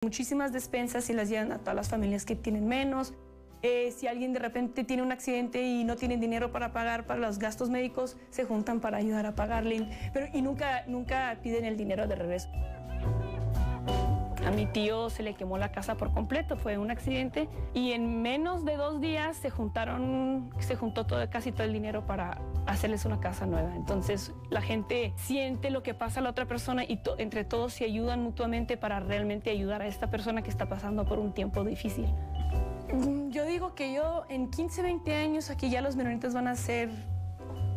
Muchísimas despensas y las llevan a todas las familias que tienen menos. Si alguien de repente tiene un accidente y no tienen dinero para pagar para los gastos médicos, se juntan para ayudar a pagarle, y nunca piden el dinero de regreso. A mi tío se le quemó la casa por completo, fue un accidente, y en menos de 2 días se juntó casi todo el dinero para hacerles una casa nueva. Entonces la gente siente lo que pasa a la otra persona y entre todos se ayudan mutuamente para realmente ayudar a esta persona que está pasando por un tiempo difícil. Yo digo que en 15, 20 años aquí ya los menonitas van a ser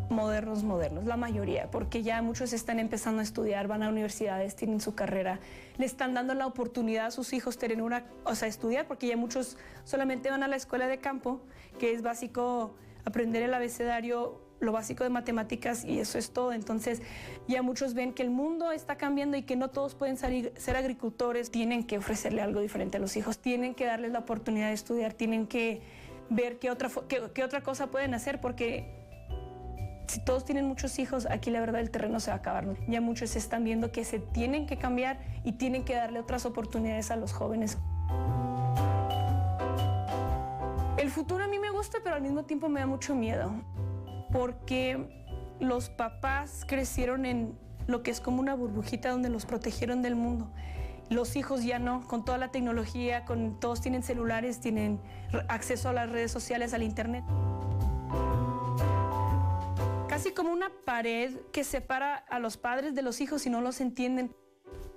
modernos, la mayoría, porque ya muchos están empezando a estudiar, van a universidades, tienen su carrera, le están dando la oportunidad a sus hijos tener estudiar, porque ya muchos solamente van a la escuela de campo, que es básico aprender el abecedario, lo básico de matemáticas, y eso es todo. Entonces ya muchos ven que el mundo está cambiando y que no todos pueden ser agricultores. Tienen que ofrecerle algo diferente a los hijos, tienen que darles la oportunidad de estudiar, tienen que ver qué otra cosa pueden hacer, porque si todos tienen muchos hijos, aquí la verdad el terreno se va a acabar, ¿no? Ya muchos están viendo que se tienen que cambiar y tienen que darle otras oportunidades a los jóvenes. El futuro a mí me gusta, pero al mismo tiempo me da mucho miedo, porque los papás crecieron en lo que es como una burbujita donde los protegieron del mundo. Los hijos ya no, con toda la tecnología, todos tienen celulares, tienen acceso a las redes sociales, al internet. Casi como una pared que separa a los padres de los hijos y no los entienden.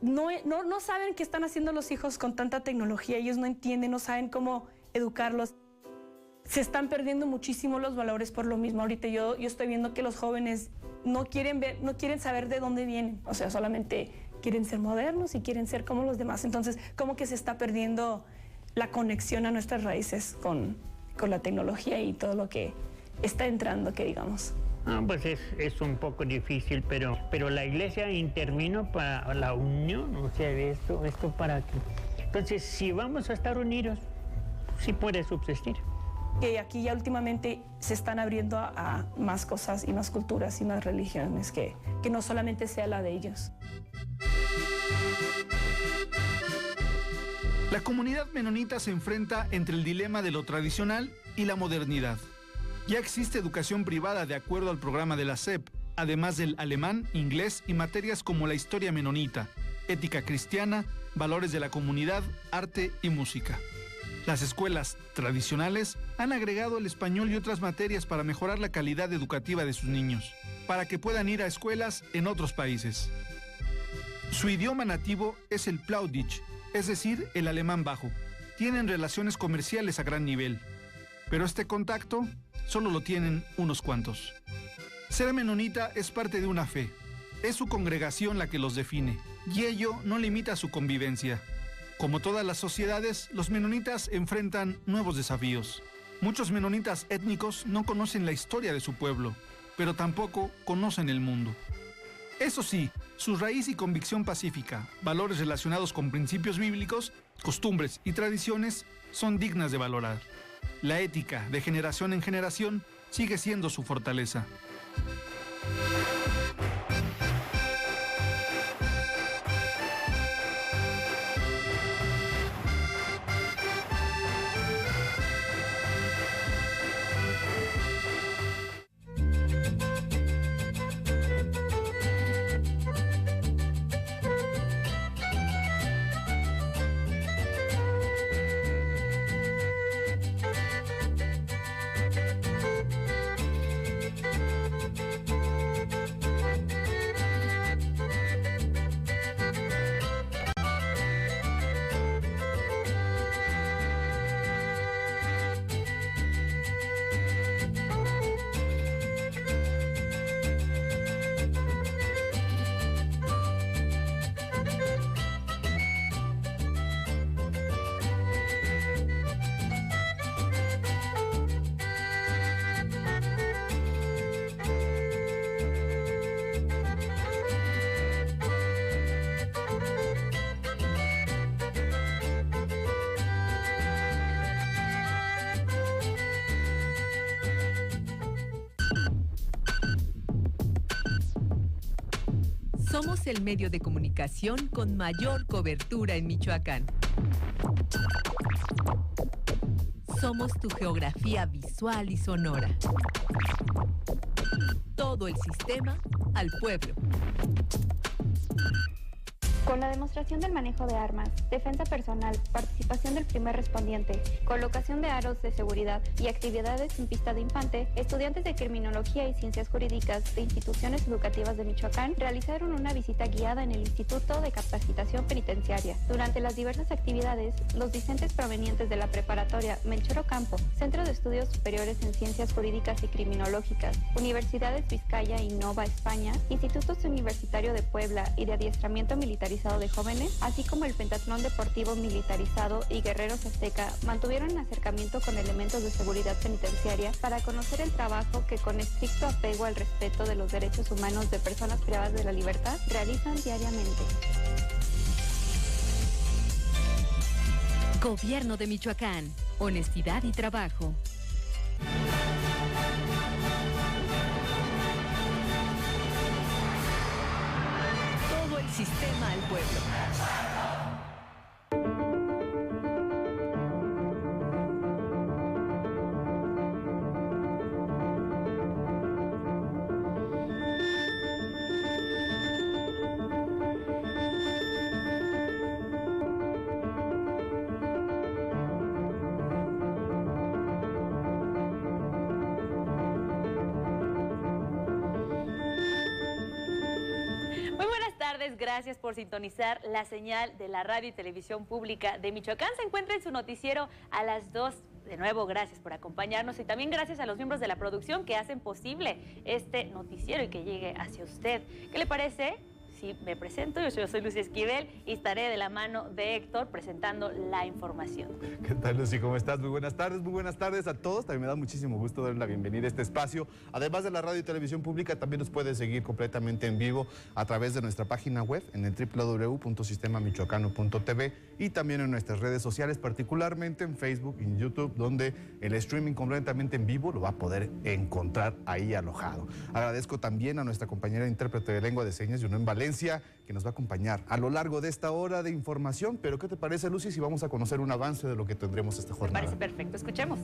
No saben qué están haciendo los hijos con tanta tecnología, ellos no entienden, no saben cómo educarlos. Se están perdiendo muchísimo los valores por lo mismo. Ahorita yo estoy viendo que los jóvenes no quieren saber de dónde vienen, o sea, solamente quieren ser modernos y quieren ser como los demás. Entonces, como que se está perdiendo la conexión a nuestras raíces con la tecnología y todo lo que está entrando, que digamos. Pues es un poco difícil, pero la iglesia intervino para la unión, o sea, esto para que... Entonces, si vamos a estar unidos, sí puede subsistir. Que aquí ya últimamente se están abriendo a más cosas y más culturas y más religiones, que no solamente sea la de ellos. La comunidad menonita se enfrenta entre el dilema de lo tradicional y la modernidad. Ya existe educación privada de acuerdo al programa de la SEP, además del alemán, inglés y materias como la historia menonita, ética cristiana, valores de la comunidad, arte y música. Las escuelas tradicionales han agregado el español y otras materias para mejorar la calidad educativa de sus niños, para que puedan ir a escuelas en otros países. Su idioma nativo es el Plauditsch, es decir, el alemán bajo. Tienen relaciones comerciales a gran nivel, pero este contacto solo lo tienen unos cuantos. Ser menonita es parte de una fe. Es su congregación la que los define, y ello no limita su convivencia. Como todas las sociedades, los menonitas enfrentan nuevos desafíos. Muchos menonitas étnicos no conocen la historia de su pueblo, pero tampoco conocen el mundo. Eso sí, su raíz y convicción pacífica, valores relacionados con principios bíblicos, costumbres y tradiciones son dignas de valorar. La ética, de generación en generación, sigue siendo su fortaleza. Somos el medio de comunicación con mayor cobertura en Michoacán. Somos tu geografía visual y sonora. Todo el sistema al pueblo. Con la demostración del manejo de armas, defensa personal, participación del primer respondiente, colocación de aros de seguridad y actividades en pista de infante, estudiantes de Criminología y Ciencias Jurídicas de instituciones educativas de Michoacán realizaron una visita guiada en el Instituto de Capacitación Penitenciaria. Durante las diversas actividades, los discentes provenientes de la preparatoria Melchor Ocampo, Centro de Estudios Superiores en Ciencias Jurídicas y Criminológicas, Universidades Vizcaya y Nova España, Institutos Universitario de Puebla y de Adiestramiento Militarizado de Jóvenes, así como el Pentatlón Deportivo Militarizado y Guerreros Azteca, mantuvieron un acercamiento con elementos de seguridad penitenciaria para conocer el trabajo que, con estricto apego al respeto de los derechos humanos de personas privadas de la libertad, realizan diariamente. Gobierno de Michoacán. Honestidad y trabajo. Sistema al pueblo. Gracias por sintonizar la señal de la radio y televisión pública de Michoacán. Se encuentra en su noticiero a las 2. De nuevo, gracias por acompañarnos y también gracias a los miembros de la producción que hacen posible este noticiero y que llegue hacia usted. ¿Qué le parece? Sí, me presento, yo soy Lucy Esquivel y estaré de la mano de Héctor presentando la información. ¿Qué tal, Lucy? ¿Cómo estás? Muy buenas tardes a todos. También me da muchísimo gusto darle la bienvenida a este espacio. Además de la radio y televisión pública, también nos puede seguir completamente en vivo a través de nuestra página web en el www.sistemamichoacano.tv y también en nuestras redes sociales, particularmente en Facebook y en YouTube, donde el streaming completamente en vivo lo va a poder encontrar ahí alojado. Agradezco también a nuestra compañera intérprete de lengua de señas, Yunuen Valencia, que nos va a acompañar a lo largo de esta hora de información. Pero ¿qué te parece, Lucy, si vamos a conocer un avance de lo que tendremos esta jornada? Me parece perfecto, escuchemos.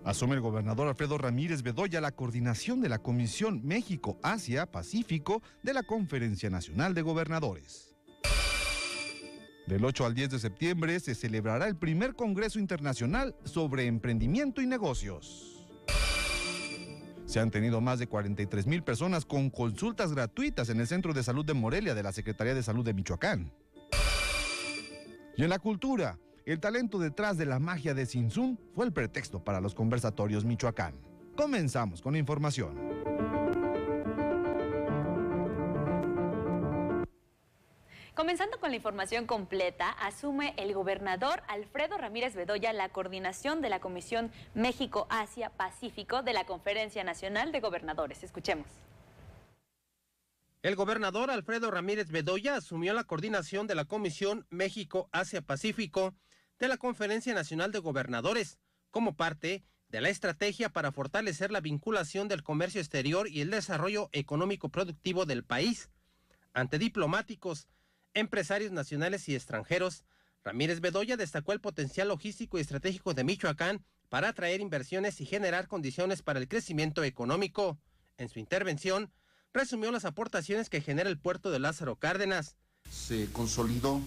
Asume el gobernador Alfredo Ramírez Bedoya la coordinación de la Comisión México-Asia-Pacífico de la Conferencia Nacional de Gobernadores. Del 8 al 10 de septiembre se celebrará el primer Congreso Internacional sobre Emprendimiento y Negocios. Se han tenido más de 43,000 personas con consultas gratuitas en el Centro de Salud de Morelia de la Secretaría de Salud de Michoacán. Y en la cultura, el talento detrás de la magia de Sinsun fue el pretexto para los conversatorios Michoacán. Comenzamos con la información. Comenzando con la información completa, asume el gobernador Alfredo Ramírez Bedoya la coordinación de la Comisión México-Asia-Pacífico de la Conferencia Nacional de Gobernadores. Escuchemos. El gobernador Alfredo Ramírez Bedoya asumió la coordinación de la Comisión México-Asia-Pacífico de la Conferencia Nacional de Gobernadores, como parte de la estrategia para fortalecer la vinculación del comercio exterior y el desarrollo económico productivo del país. Ante diplomáticos, empresarios nacionales y extranjeros, Ramírez Bedoya destacó el potencial logístico y estratégico de Michoacán para atraer inversiones y generar condiciones para el crecimiento económico. En su intervención, resumió las aportaciones que genera el puerto de Lázaro Cárdenas. Se consolidó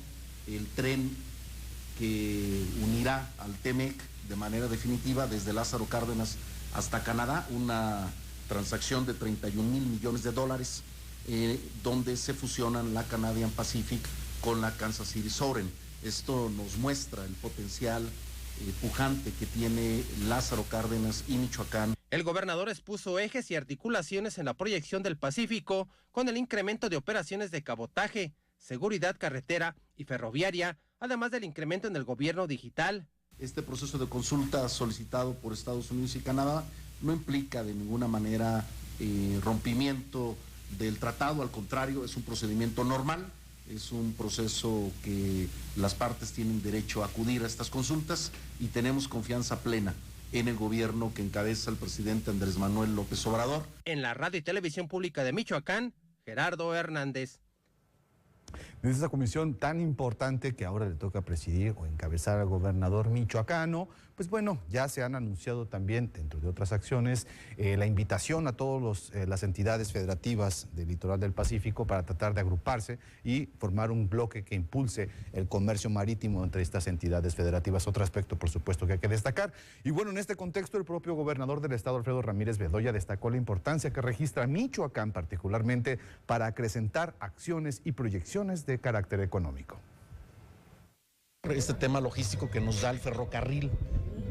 el tren que unirá al TEMEC de manera definitiva desde Lázaro Cárdenas hasta Canadá, una transacción de 31,000 millones de dólares, donde se fusionan la Canadian Pacific con la Kansas City Southern. Esto nos muestra el potencial pujante que tiene Lázaro Cárdenas y Michoacán. El gobernador expuso ejes y articulaciones en la proyección del Pacífico con el incremento de operaciones de cabotaje, seguridad carretera y ferroviaria, además del incremento en el gobierno digital. Este proceso de consulta solicitado por Estados Unidos y Canadá no implica de ninguna manera rompimiento del tratado, al contrario, es un procedimiento normal, es un proceso que las partes tienen derecho a acudir a estas consultas y tenemos confianza plena en el gobierno que encabeza el presidente Andrés Manuel López Obrador. En la radio y televisión pública de Michoacán, Gerardo Hernández. de esa comisión tan importante que ahora le toca presidir o encabezar al gobernador michoacano. Pues bueno, ya se han anunciado también, dentro de otras acciones, la invitación a todas las entidades federativas del litoral del Pacífico para tratar de agruparse y formar un bloque que impulse el comercio marítimo entre estas entidades federativas. Otro aspecto, por supuesto, que hay que destacar. Y bueno, en este contexto, el propio gobernador del estado, Alfredo Ramírez Bedoya, destacó la importancia que registra Michoacán, particularmente para acrecentar acciones y proyecciones de carácter económico. Este tema logístico que nos da el ferrocarril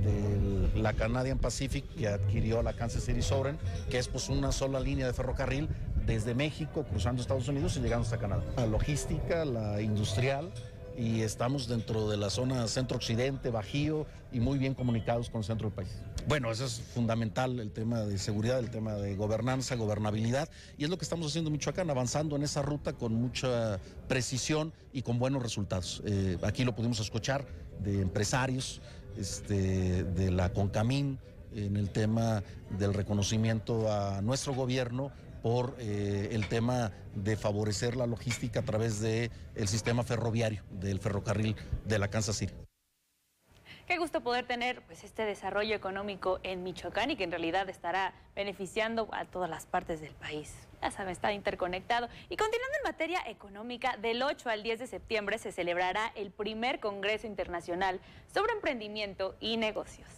de la Canadian Pacific que adquirió la Kansas City Southern, que es pues una sola línea de ferrocarril desde México cruzando Estados Unidos y llegando hasta Canadá. La logística, la industrial, y estamos dentro de la zona centro-occidente, Bajío, y muy bien comunicados con el centro del país. Bueno, eso es fundamental, el tema de seguridad, el tema de gobernanza, gobernabilidad, y es lo que estamos haciendo en Michoacán, avanzando en esa ruta con mucha precisión y con buenos resultados. Aquí lo pudimos escuchar de empresarios, de la CONCAMIN, en el tema del reconocimiento a nuestro gobierno por el tema de favorecer la logística a través del sistema ferroviario del ferrocarril de la Kansas City. Qué gusto poder tener pues este desarrollo económico en Michoacán y que en realidad estará beneficiando a todas las partes del país. Ya saben, está interconectado. Y continuando en materia económica, del 8 al 10 de septiembre se celebrará el primer Congreso Internacional sobre Emprendimiento y Negocios.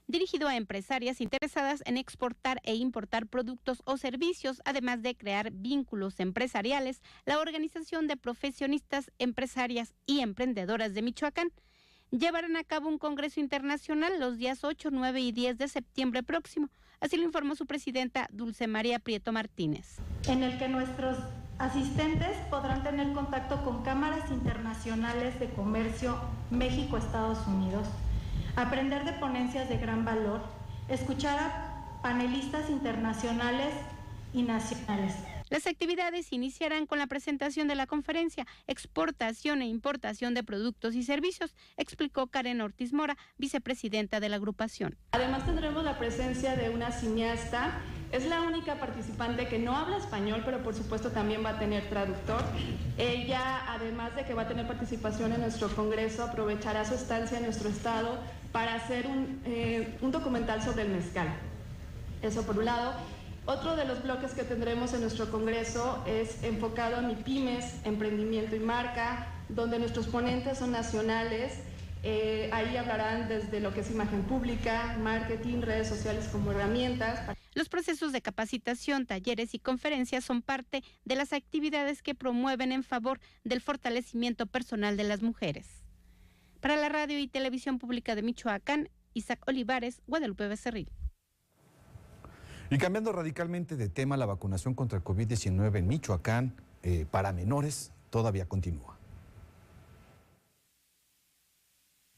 Dirigido a empresarias interesadas en exportar e importar productos o servicios, además de crear vínculos empresariales, la Organización de Profesionistas, Empresarias y Emprendedoras de Michoacán llevarán a cabo un congreso internacional los días 8, 9 y 10 de septiembre próximo. Así lo informó su presidenta Dulce María Prieto Martínez. En el que nuestros asistentes podrán tener contacto con cámaras internacionales de comercio México-Estados Unidos, aprender de ponencias de gran valor, escuchar a panelistas internacionales y nacionales. Las actividades iniciarán con la presentación de la conferencia Exportación e Importación de Productos y Servicios, explicó Karen Ortiz Mora, vicepresidenta de la agrupación. Además tendremos la presencia de una cineasta. Es la única participante que no habla español, pero por supuesto también va a tener traductor. Ella, además de que va a tener participación en nuestro congreso, aprovechará su estancia en nuestro estado para hacer un documental sobre el mezcal. Eso por un lado. Otro de los bloques que tendremos en nuestro congreso es enfocado a MIPYMES, emprendimiento y marca, donde nuestros ponentes son nacionales. Ahí hablarán desde lo que es imagen pública, marketing, redes sociales como herramientas. Los procesos de capacitación, talleres y conferencias son parte de las actividades que promueven en favor del fortalecimiento personal de las mujeres. Para la Radio y Televisión Pública de Michoacán, Isaac Olivares, Guadalupe Becerril. Y cambiando radicalmente de tema, la vacunación contra el COVID-19 en Michoacán para menores todavía continúa.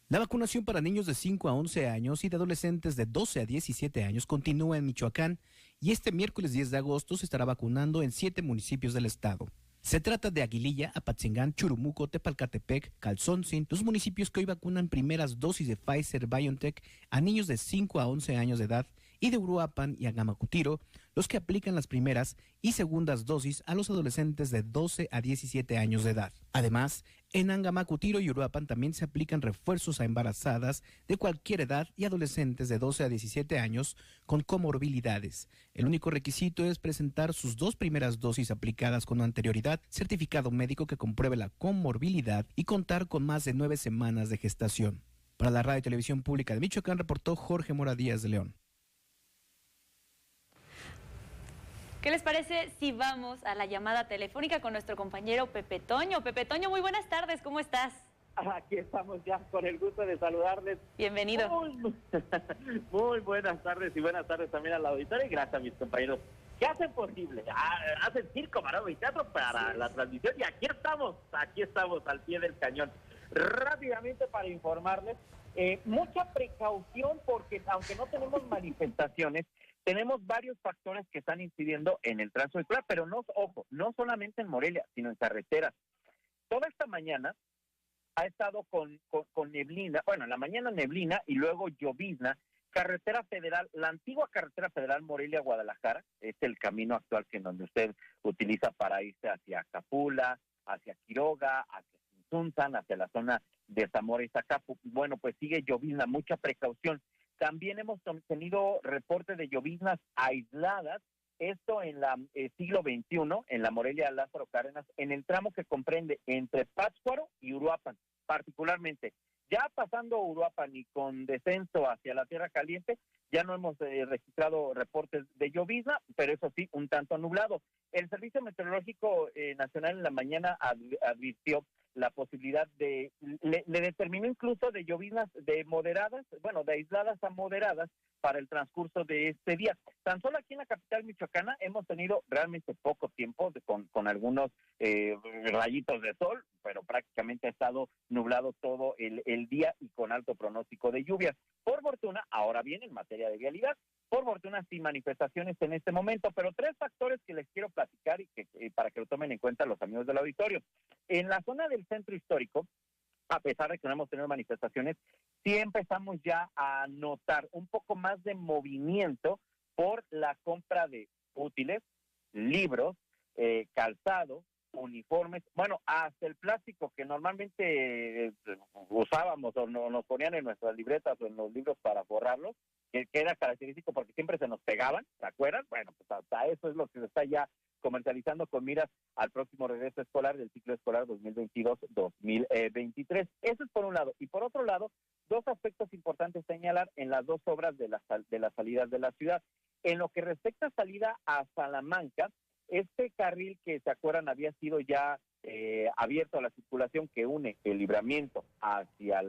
La vacunación para niños de 5 a 11 años y de adolescentes de 12 a 17 años continúa en Michoacán y este miércoles 10 de agosto se estará vacunando en 7 municipios del estado. Se trata de Aguililla, Apatzingán, Churumuco, Tepalcatepec, Calzoncin, los municipios que hoy vacunan primeras dosis de Pfizer-BioNTech a niños de 5 a 11 años de edad, y de Uruapan y Angamacutiro, los que aplican las primeras y segundas dosis a los adolescentes de 12 a 17 años de edad. Además, en Angamacutiro y Uruapan también se aplican refuerzos a embarazadas de cualquier edad y adolescentes de 12 a 17 años con comorbilidades. El único requisito es presentar sus 2 primeras dosis aplicadas con anterioridad, certificado médico que compruebe la comorbilidad y contar con más de 9 semanas de gestación. Para la Radio y Televisión Pública de Michoacán reportó Jorge Mora Díaz de León. ¿Qué les parece si vamos a la llamada telefónica con nuestro compañero Pepe Toño? Pepe Toño, muy buenas tardes, ¿cómo estás? Aquí estamos ya con el gusto de saludarles. Bienvenido. Muy buenas tardes y buenas tardes también a la auditoría y gracias a mis compañeros que hacen posible, hacen circo, maroma y teatro para la transmisión y aquí estamos al pie del cañón. Rápidamente para informarles, mucha precaución porque aunque no tenemos manifestaciones, tenemos varios factores que están incidiendo en el tránsito vehicular, pero no solamente en Morelia, sino en carreteras. Toda esta mañana ha estado con neblina, bueno, en la mañana neblina y luego llovizna carretera federal, la antigua carretera federal Morelia-Guadalajara, es el camino actual que en donde usted utiliza para irse hacia Acapula, hacia Quiroga, hacia Sunzan, hacia la zona de Zamora y Zacapu. Bueno, pues sigue llovizna, mucha precaución. También hemos tenido reporte de lloviznas aisladas, esto en la siglo XXI, en la Morelia Lázaro Cárdenas, en el tramo que comprende entre Pátzcuaro y Uruapan, particularmente. Ya pasando Uruapan y con descenso hacia la Tierra Caliente, ya no hemos registrado reportes de llovizna, pero eso sí, un tanto nublado. El Servicio Meteorológico Nacional en la mañana advirtió la posibilidad le determinó incluso de lloviznas de moderadas, bueno, de aisladas a moderadas para el transcurso de este día. Tan solo aquí en la capital michoacana hemos tenido realmente poco tiempo con algunos rayitos de sol, pero prácticamente ha estado nublado todo el día y con alto pronóstico de lluvias. Por fortuna, ahora bien, en materia de vialidad, por fortuna sin manifestaciones en este momento, pero 3 factores que les quiero platicar y que para que lo tomen en cuenta los amigos del auditorio. En la zona del centro histórico, a pesar de que no hemos tenido manifestaciones, sí empezamos ya a notar un poco más de movimiento por la compra de útiles, libros, calzado, uniformes, bueno, hasta el plástico que normalmente usábamos o nos ponían en nuestras libretas o en los libros para forrarlos, que era característico porque siempre se nos pegaban, ¿se acuerdan? Bueno, pues hasta eso es lo que se está ya comercializando con miras al próximo regreso escolar del ciclo escolar 2022-2023. Eso es por un lado. Y por otro lado, 2 aspectos importantes señalar en las 2 obras de las salidas de la ciudad. En lo que respecta a salida a Salamanca, este carril que se acuerdan había sido ya abierto a la circulación que une el Libramiento hacia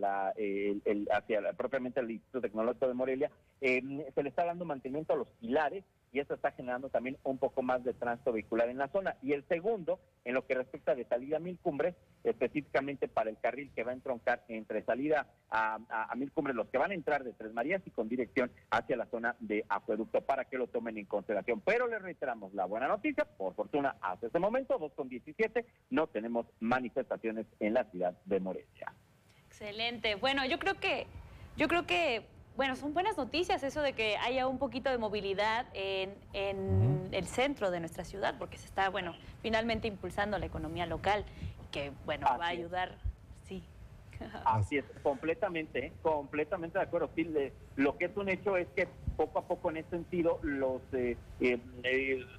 propiamente el Instituto Tecnológico de Morelia, se le está dando mantenimiento a los pilares y eso está generando también un poco más de tránsito vehicular en la zona. Y el segundo, en lo que respecta de salida a Mil Cumbres, específicamente para el carril que va a entroncar entre salida a Mil Cumbres, los que van a entrar de Tres Marías y con dirección hacia la zona de Acueducto, para que lo tomen en consideración. Pero les reiteramos la buena noticia, por fortuna, hasta este momento, 2:17, no tenemos manifestaciones en la ciudad de Morelia. Excelente. Bueno, yo creo que bueno, son buenas noticias eso de que haya un poquito de movilidad en el centro de nuestra ciudad, porque se está, bueno, finalmente impulsando la economía local, que, bueno, va a ayudar, sí. Así es, completamente de acuerdo. Sí, lo que es un hecho es que poco a poco en ese sentido los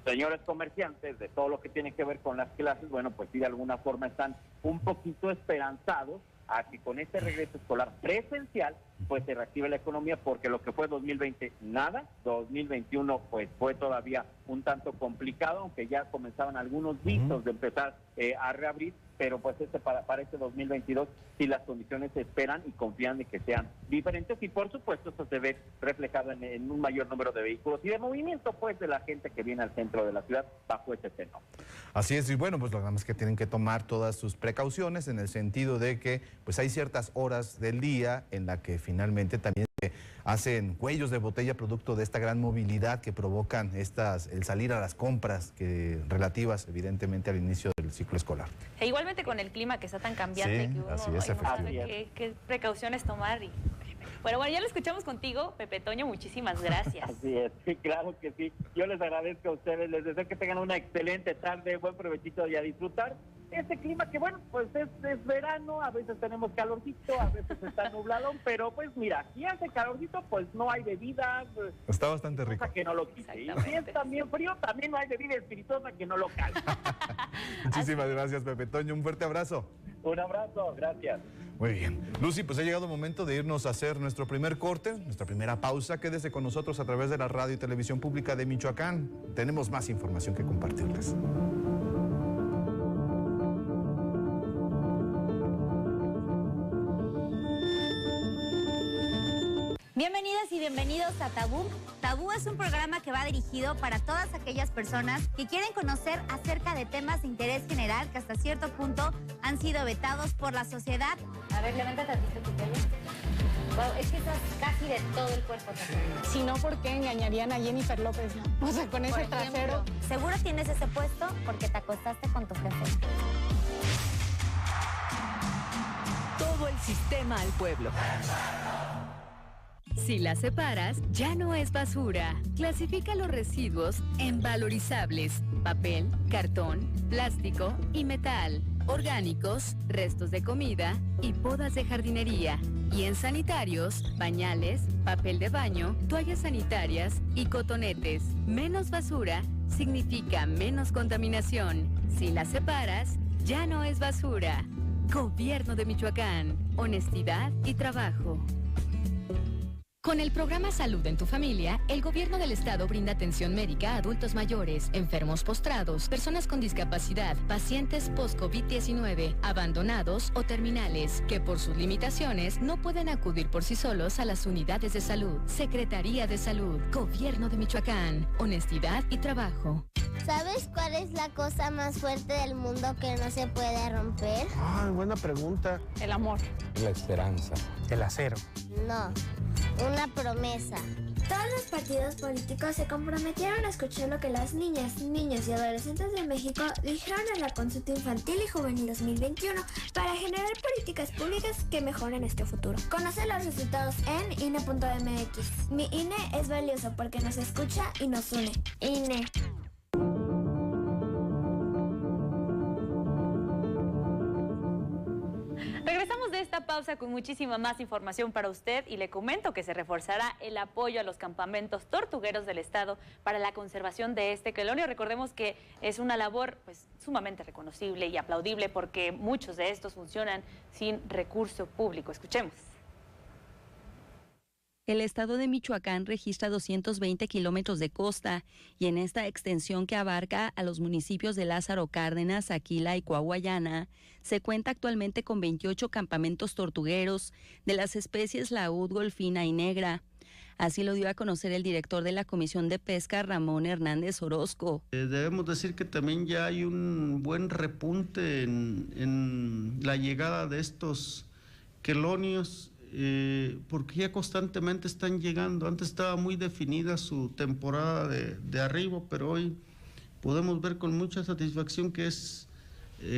señores comerciantes de todo lo que tiene que ver con las clases, bueno, pues sí, de alguna forma están un poquito esperanzados a que con este regreso escolar presencial pues se reactive la economía, porque lo que fue 2020 nada, 2021 pues fue todavía un tanto complicado, aunque ya comenzaban algunos visos de empezar a reabrir, pero pues para este 2022 sí las condiciones se esperan y confían de que sean diferentes, y por supuesto eso se ve reflejado en un mayor número de vehículos y de movimiento pues de la gente que viene al centro de la ciudad bajo este tenor. Así es, y bueno, pues lo demás que tienen que tomar todas sus precauciones en el sentido de que pues hay ciertas horas del día en la que finalmente también se hacen cuellos de botella producto de esta gran movilidad que provocan el salir a las compras relativas evidentemente al inicio del ciclo escolar. E igualmente con el clima que está tan cambiante, sí, que uno así es, no sabe qué precauciones tomar. Bueno, ya lo escuchamos contigo, Pepe Toño, muchísimas gracias. Así es, sí, claro que sí. Yo les agradezco a ustedes, les deseo que tengan una excelente tarde, buen provechito y a disfrutar este clima que, bueno, pues es verano, a veces tenemos calorcito, a veces está nublado, pero pues mira, si hace calorcito, pues no hay bebida. Está bastante rico. Que no lo quite. Y si es también frío, también no hay bebida espirituosa que no lo calme. Muchísimas gracias, Pepe Toño, un fuerte abrazo. Un abrazo, gracias. Muy bien. Lucy, pues ha llegado el momento de irnos a hacer nuestro primer corte, nuestra primera pausa. Quédese con nosotros a través de la radio y televisión pública de Michoacán. Tenemos más información que compartirles. Bienvenidas y bienvenidos a Tabú. Tabú es un programa que va dirigido para todas aquellas personas que quieren conocer acerca de temas de interés general que hasta cierto punto han sido vetados por la sociedad. A ver, levántate tantito tu pelo. Wow, es que estás casi de todo el cuerpo. Si no, ¿por qué engañarían a Jennifer López, no? O sea, con ese trasero. Seguro tienes ese puesto porque te acostaste con tu jefe. Todo el sistema al pueblo. Si la separas, ya no es basura. Clasifica los residuos en valorizables: papel, cartón, plástico y metal, orgánicos, restos de comida y podas de jardinería. Y en sanitarios, pañales, papel de baño, toallas sanitarias y cotonetes. Menos basura significa menos contaminación. Si la separas, ya no es basura. Gobierno de Michoacán. Honestidad y trabajo. Con el programa Salud en tu Familia, el gobierno del estado brinda atención médica a adultos mayores, enfermos postrados, personas con discapacidad, pacientes post-COVID-19, abandonados o terminales, que por sus limitaciones no pueden acudir por sí solos a las unidades de salud. Secretaría de Salud, Gobierno de Michoacán. Honestidad y trabajo. ¿Sabes cuál es la cosa más fuerte del mundo que no se puede romper? Ah, buena pregunta. El amor. La esperanza. El acero. No, una promesa. Todos los partidos políticos se comprometieron a escuchar lo que las niñas, niños y adolescentes de México dijeron en la consulta infantil y juvenil 2021 para generar políticas públicas que mejoren nuestro futuro. Conoce los resultados en INE.mx. Mi INE es valioso porque nos escucha y nos une. INE. Regresamos de esta pausa con muchísima más información para usted y le comento que se reforzará el apoyo a los campamentos tortugueros del estado para la conservación de este quelonio. Recordemos que es una labor sumamente reconocible y aplaudible porque muchos de estos funcionan sin recurso público. Escuchemos. El estado de Michoacán registra 220 kilómetros de costa y en esta extensión que abarca a los municipios de Lázaro Cárdenas, Aquila y Coahuayana, se cuenta actualmente con 28 campamentos tortugueros de las especies laúd, golfina y negra. Así lo dio a conocer el director de la Comisión de Pesca, Ramón Hernández Orozco. Debemos decir que también ya hay un buen repunte en la llegada de estos quelonios. Porque ya constantemente están llegando. Antes estaba muy definida su temporada de arribo, pero hoy podemos ver con mucha satisfacción que es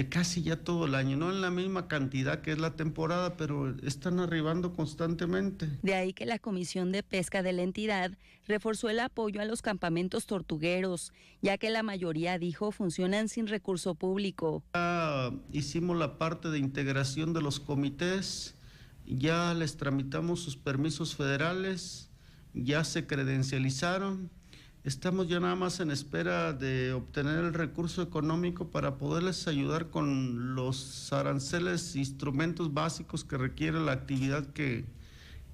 casi ya todo el año, no en la misma cantidad que es la temporada, pero están arribando constantemente. De ahí que la Comisión de Pesca de la entidad reforzó el apoyo a los campamentos tortugueros, ya que la mayoría, dijo, funcionan sin recurso público. Ya hicimos la parte de integración de los comités. Ya les tramitamos sus permisos federales, ya se credencializaron. Estamos ya nada más en espera de obtener el recurso económico para poderles ayudar con los aranceles, instrumentos básicos que requiere la actividad que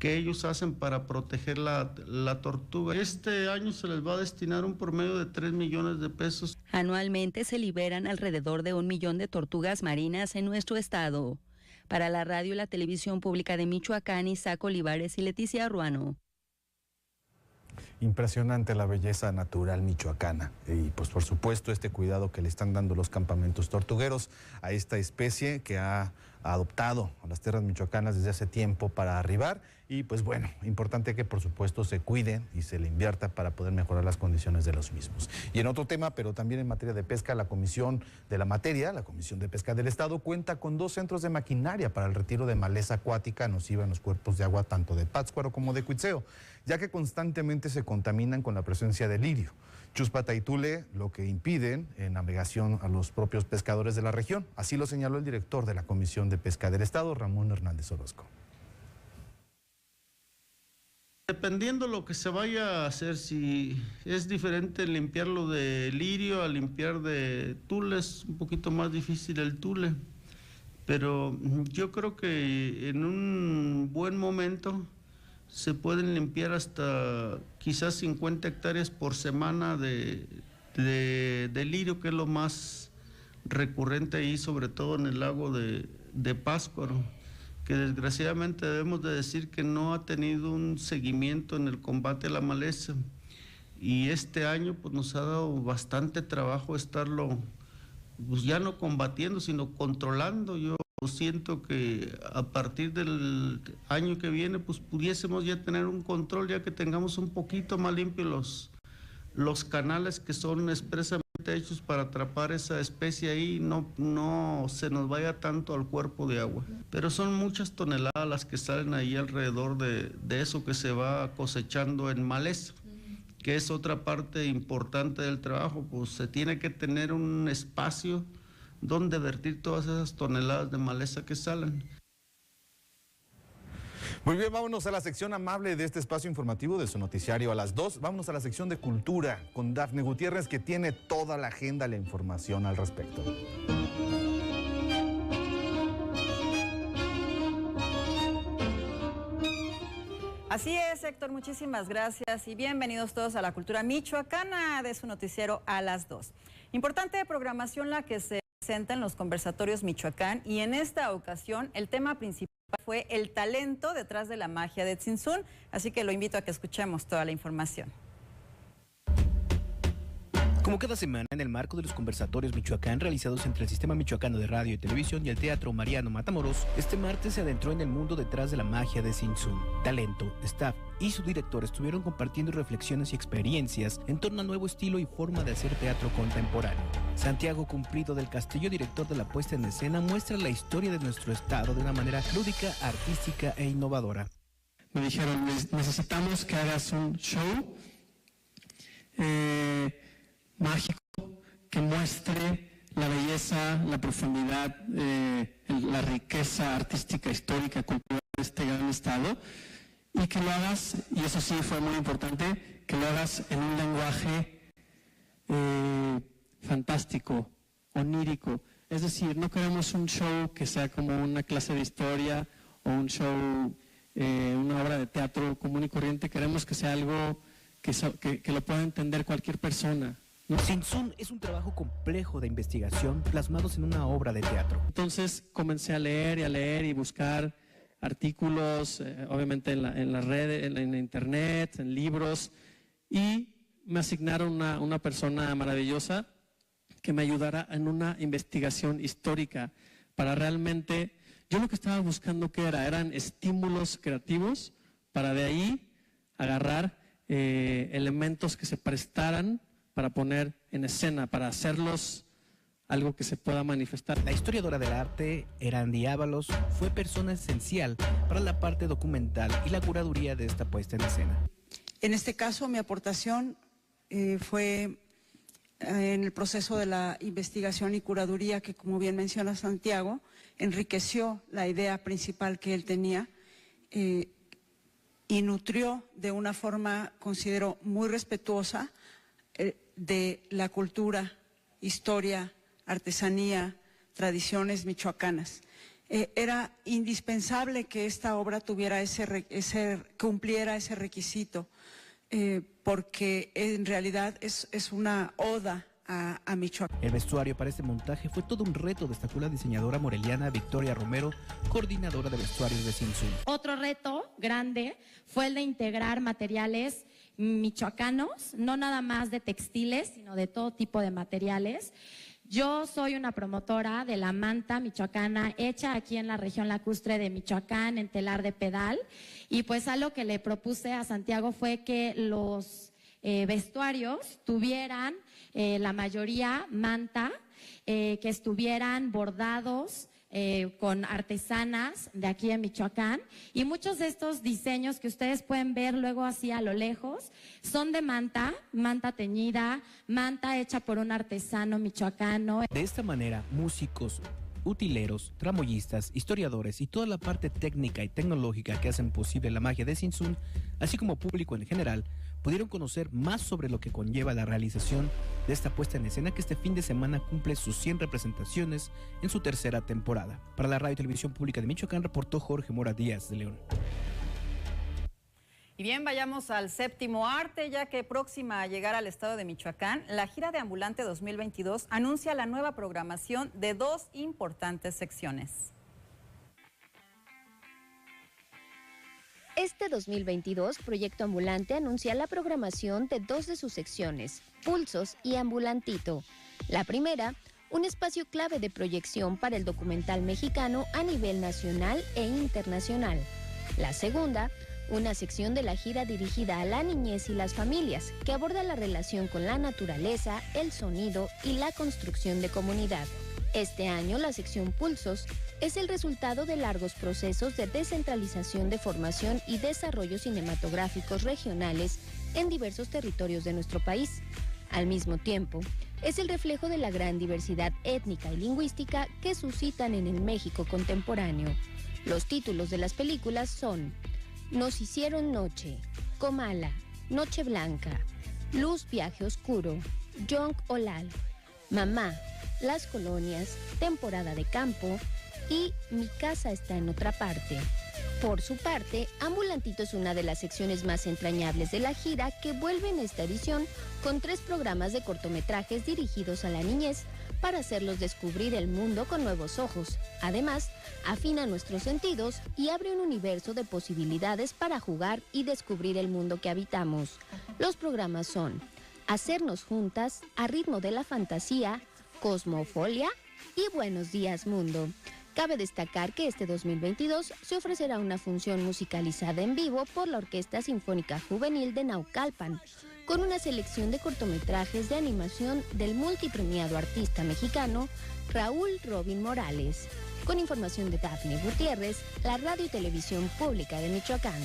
ellos hacen para proteger la tortuga. Este año se les va a destinar un promedio de 3 millones de pesos. Anualmente se liberan alrededor de 1 millón de tortugas marinas en nuestro estado. Para la radio y la televisión pública de Michoacán, Isaac Olivares y Leticia Ruano. Impresionante la belleza natural michoacana y pues por supuesto este cuidado que le están dando los campamentos tortugueros a esta especie que ha adoptado a las tierras michoacanas desde hace tiempo para arribar y pues bueno, importante que por supuesto se cuide y se le invierta para poder mejorar las condiciones de los mismos. Y en otro tema, pero también en materia de pesca, la Comisión de la Materia, la Comisión de Pesca del Estado, cuenta con 2 centros de maquinaria para el retiro de maleza acuática nociva en los cuerpos de agua tanto de Pátzcuaro como de Cuitzeo, ya que constantemente se contaminan con la presencia de lirio, chúspata y tule, lo que impiden en navegación a los propios pescadores de la región. Así lo señaló el director de la Comisión de Pesca del Estado, Ramón Hernández Orozco. Dependiendo lo que se vaya a hacer, si es diferente limpiarlo de lirio a limpiar de tule, es un poquito más difícil el tule, pero yo creo que en un buen momento se pueden limpiar hasta quizás 50 hectáreas por semana de lirio, que es lo más recurrente ahí, sobre todo en el lago de Pátzcuaro, que desgraciadamente debemos de decir que no ha tenido un seguimiento en el combate a la maleza. Y este año pues nos ha dado bastante trabajo estarlo, pues ya no combatiendo, sino controlando. Yo siento que a partir del año que viene pues pudiésemos ya tener un control, ya que tengamos un poquito más limpios los canales que son expresamente hechos para atrapar esa especie ahí, no se nos vaya tanto al cuerpo de agua. Pero son muchas toneladas las que salen ahí alrededor de eso que se va cosechando en maleza, que es otra parte importante del trabajo. Pues se tiene que tener un espacio donde vertir todas esas toneladas de maleza que salen. Muy bien, vámonos a la sección amable de este espacio informativo de su noticiario a las 2. Vámonos a la sección de cultura con Dafne Gutiérrez, que tiene toda la agenda, la información al respecto. Así es, Héctor, muchísimas gracias y bienvenidos todos a la cultura michoacana de su noticiero a las 2. Importante programación la que se presenta en los conversatorios Michoacán, y en esta ocasión el tema principal fue el talento detrás de la magia de Tzintzún, así que lo invito a que escuchemos toda la información. Como cada semana, en el marco de los conversatorios Michoacán realizados entre el Sistema Michoacano de Radio y Televisión y el Teatro Mariano Matamoros, este martes se adentró en el mundo detrás de la magia de Tzintzún. Talento, staff y su director estuvieron compartiendo reflexiones y experiencias en torno al nuevo estilo y forma de hacer teatro contemporáneo. Santiago Cumplido del Castillo, director de la puesta en escena, muestra la historia de nuestro estado de una manera lúdica, artística e innovadora. Me dijeron, necesitamos que hagas un show mágico que muestre la belleza, la profundidad, la riqueza artística, histórica, cultural de este gran estado, y que lo hagas, y eso sí fue muy importante, que lo hagas en un lenguaje fantástico, onírico. Es decir, no queremos un show que sea como una clase de historia o un show, una obra de teatro común y corriente. Queremos que sea algo que lo pueda entender cualquier persona. Tzintzún es un trabajo complejo de investigación plasmados en una obra de teatro. Entonces comencé a leer y buscar artículos, obviamente en las redes, en internet, en libros, y me asignaron una persona maravillosa que me ayudara en una investigación histórica para realmente, yo lo que estaba buscando eran estímulos creativos para de ahí agarrar elementos que se prestaran para poner en escena, para hacerlos algo que se pueda manifestar. La historiadora del arte, Erandi Ábalos, fue persona esencial para la parte documental y la curaduría de esta puesta en escena. En este caso, mi aportación fue en el proceso de la investigación y curaduría que, como bien menciona Santiago, enriqueció la idea principal que él tenía y nutrió de una forma, considero, muy respetuosa de la cultura, historia, artesanía, tradiciones michoacanas. Era indispensable que esta obra tuviera cumpliera ese requisito, porque en realidad es una oda a Michoacán. El vestuario para este montaje fue todo un reto, destacó la diseñadora moreliana Victoria Romero, coordinadora de vestuarios de Tzintzún. Otro reto grande fue el de integrar materiales michoacanos, no nada más de textiles, sino de todo tipo de materiales. Yo soy una promotora de la manta michoacana hecha aquí en la región lacustre de Michoacán, en telar de pedal, y pues algo que le propuse a Santiago fue que los vestuarios tuvieran la mayoría manta, que estuvieran bordados con artesanas de aquí en Michoacán, y muchos de estos diseños que ustedes pueden ver luego así a lo lejos son de manta teñida, manta hecha por un artesano michoacano. De esta manera, músicos, utileros, tramoyistas, historiadores y toda la parte técnica y tecnológica que hacen posible la magia de Tzintzún, así como público en general, pudieron conocer más sobre lo que conlleva la realización de esta puesta en escena que este fin de semana cumple sus 100 representaciones en su tercera temporada. Para la Radio y Televisión Pública de Michoacán reportó Jorge Mora Díaz de León. Y bien, vayamos al séptimo arte, ya que próxima a llegar al estado de Michoacán, la gira de Ambulante 2022 anuncia la nueva programación de 2 importantes secciones. Este 2022, Proyecto Ambulante anuncia la programación de 2 de sus secciones, Pulsos y Ambulantito. La primera, un espacio clave de proyección para el documental mexicano a nivel nacional e internacional. La segunda, una sección de la gira dirigida a la niñez y las familias, que aborda la relación con la naturaleza, el sonido y la construcción de comunidad. Este año, la sección Pulsos es el resultado de largos procesos de descentralización de formación y desarrollo cinematográficos regionales en diversos territorios de nuestro país. Al mismo tiempo, es el reflejo de la gran diversidad étnica y lingüística que suscitan en el México contemporáneo. Los títulos de las películas son Nos hicieron noche, Comala, Noche Blanca, Luz Viaje Oscuro, Yonk Olal, Mamá, Las Colonias, Temporada de Campo y Mi casa está en otra parte. Por su parte, Ambulantito es una de las secciones más entrañables de la gira, que vuelve en esta edición con 3 programas de cortometrajes dirigidos a la niñez para hacerlos descubrir el mundo con nuevos ojos. Además, afina nuestros sentidos y abre un universo de posibilidades para jugar y descubrir el mundo que habitamos. Los programas son Hacernos Juntas, A Ritmo de la Fantasía, Cosmofolia y Buenos Días Mundo. Cabe destacar que este 2022 se ofrecerá una función musicalizada en vivo por la Orquesta Sinfónica Juvenil de Naucalpan, con una selección de cortometrajes de animación del multipremiado artista mexicano Raúl Robin Morales. Con información de Dafne Gutiérrez, la Radio y Televisión Pública de Michoacán.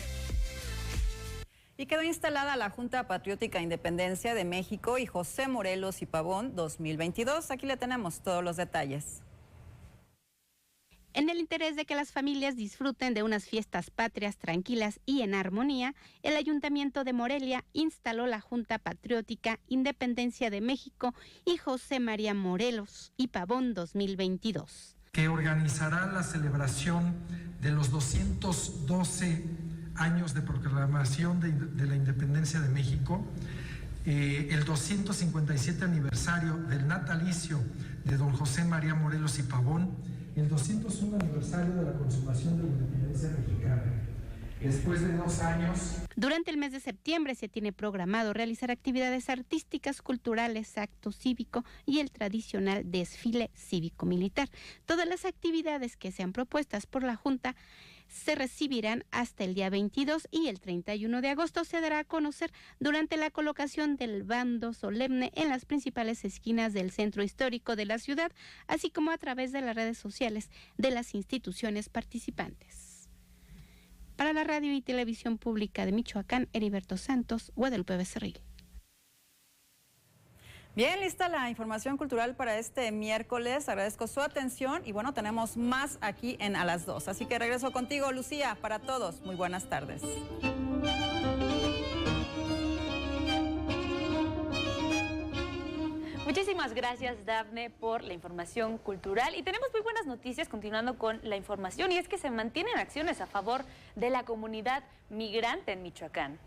Y quedó instalada la Junta Patriótica Independencia de México y José Morelos y Pavón 2022. Aquí le tenemos todos los detalles. En el interés de que las familias disfruten de unas fiestas patrias tranquilas y en armonía, el Ayuntamiento de Morelia instaló la Junta Patriótica Independencia de México y José María Morelos y Pavón 2022. Que organizará la celebración de los 212 años de proclamación de la Independencia de México, el 257 aniversario del natalicio de don José María Morelos y Pavón, el 201 aniversario de la consumación de la independencia mexicana. Después de 2 años... Durante el mes de septiembre se tiene programado realizar actividades artísticas, culturales, acto cívico y el tradicional desfile cívico-militar. Todas las actividades que sean propuestas por la Junta se recibirán hasta el día 22 y el 31 de agosto se dará a conocer durante la colocación del bando solemne en las principales esquinas del centro histórico de la ciudad, así como a través de las redes sociales de las instituciones participantes. Para la Radio y Televisión Pública de Michoacán, Heriberto Santos, Guadalupe Becerril. Bien, lista la información cultural para este miércoles. Agradezco su atención y bueno, tenemos más aquí en A las 2. Así que regreso contigo, Lucía, para todos. Muy buenas tardes. Muchísimas gracias, Dafne, por la información cultural. Y tenemos muy buenas noticias continuando con la información, y es que se mantienen acciones a favor de la comunidad migrante en Michoacán.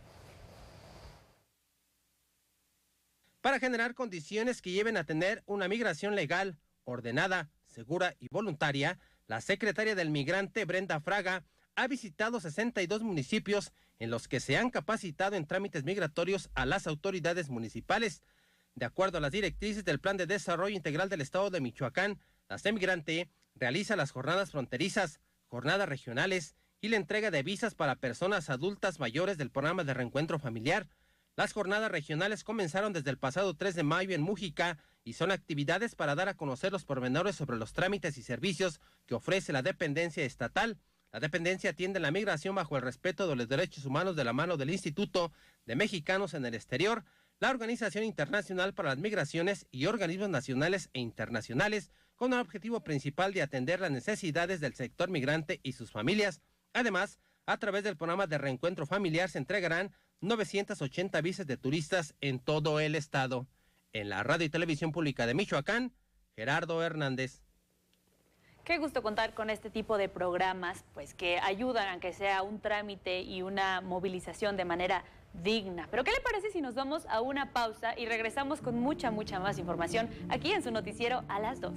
Para generar condiciones que lleven a tener una migración legal, ordenada, segura y voluntaria, la secretaria del Migrante, Brenda Fraga, ha visitado 62 municipios en los que se han capacitado en trámites migratorios a las autoridades municipales. De acuerdo a las directrices del Plan de Desarrollo Integral del Estado de Michoacán, la CEMigrante realiza las jornadas fronterizas, jornadas regionales y la entrega de visas para personas adultas mayores del programa de reencuentro familiar. Las jornadas regionales comenzaron desde el pasado 3 de mayo en Mújica y son actividades para dar a conocer los pormenores sobre los trámites y servicios que ofrece la dependencia estatal. La dependencia atiende la migración bajo el respeto de los derechos humanos de la mano del Instituto de Mexicanos en el Exterior, la Organización Internacional para las Migraciones y organismos nacionales e internacionales, con el objetivo principal de atender las necesidades del sector migrante y sus familias. Además, a través del programa de reencuentro familiar se entregarán 980 visas de turistas en todo el estado. En la Radio y Televisión Pública de Michoacán, Gerardo Hernández. Qué gusto contar con este tipo de programas, pues que ayudan a que sea un trámite y una movilización de manera digna. Pero ¿qué le parece si nos vamos a una pausa y regresamos con mucha más información aquí en su noticiero A las 2?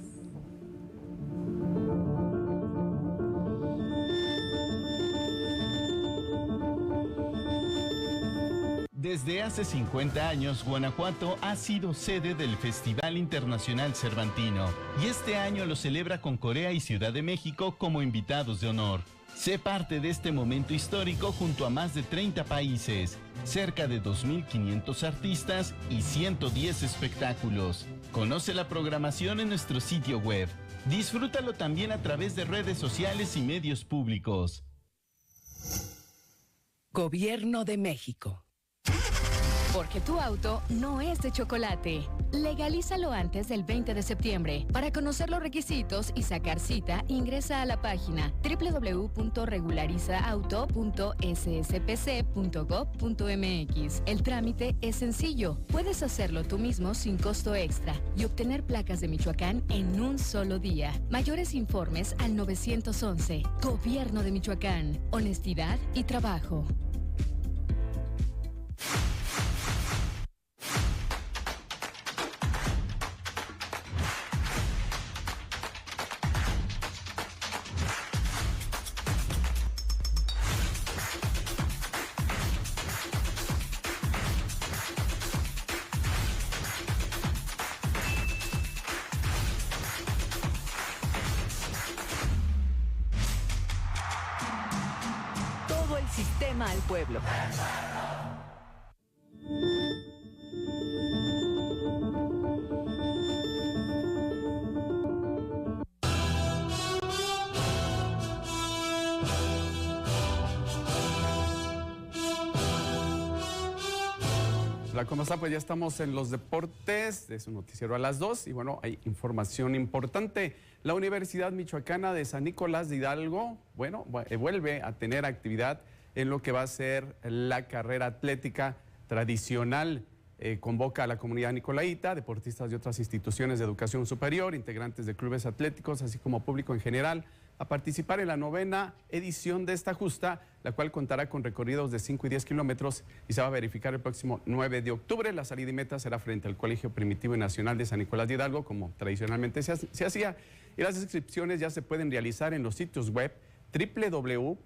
Desde hace 50 años, Guanajuato ha sido sede del Festival Internacional Cervantino y este año lo celebra con Corea y Ciudad de México como invitados de honor. Sé parte de este momento histórico junto a más de 30 países, cerca de 2.500 artistas y 110 espectáculos. Conoce la programación en nuestro sitio web. Disfrútalo también a través de redes sociales y medios públicos. Gobierno de México. Porque tu auto no es de chocolate. Legalízalo antes del 20 de septiembre. Para conocer los requisitos y sacar cita, ingresa a la página www.regularizauto.sspc.gov.mx. El trámite es sencillo. Puedes hacerlo tú mismo sin costo extra y obtener placas de Michoacán en un solo día. Mayores informes al 911. Gobierno de Michoacán. Honestidad y trabajo. Sistema al pueblo. Hola, ¿cómo está? Pues ya estamos en los deportes de su noticiero a las 2 y bueno, hay información importante. La Universidad Michoacana de San Nicolás de Hidalgo, bueno, vuelve a tener actividad en lo que va a ser la carrera atlética tradicional. Convoca a la comunidad nicolaita, deportistas de otras instituciones de educación superior, integrantes de clubes atléticos, así como público en general, a participar en la 9ª edición de esta justa, la cual contará con recorridos de 5 y 10 kilómetros y se va a verificar el próximo 9 de octubre. La salida y meta será frente al Colegio Primitivo y Nacional de San Nicolás de Hidalgo, como tradicionalmente se hacía, y las inscripciones ya se pueden realizar en los sitios web www.umich.com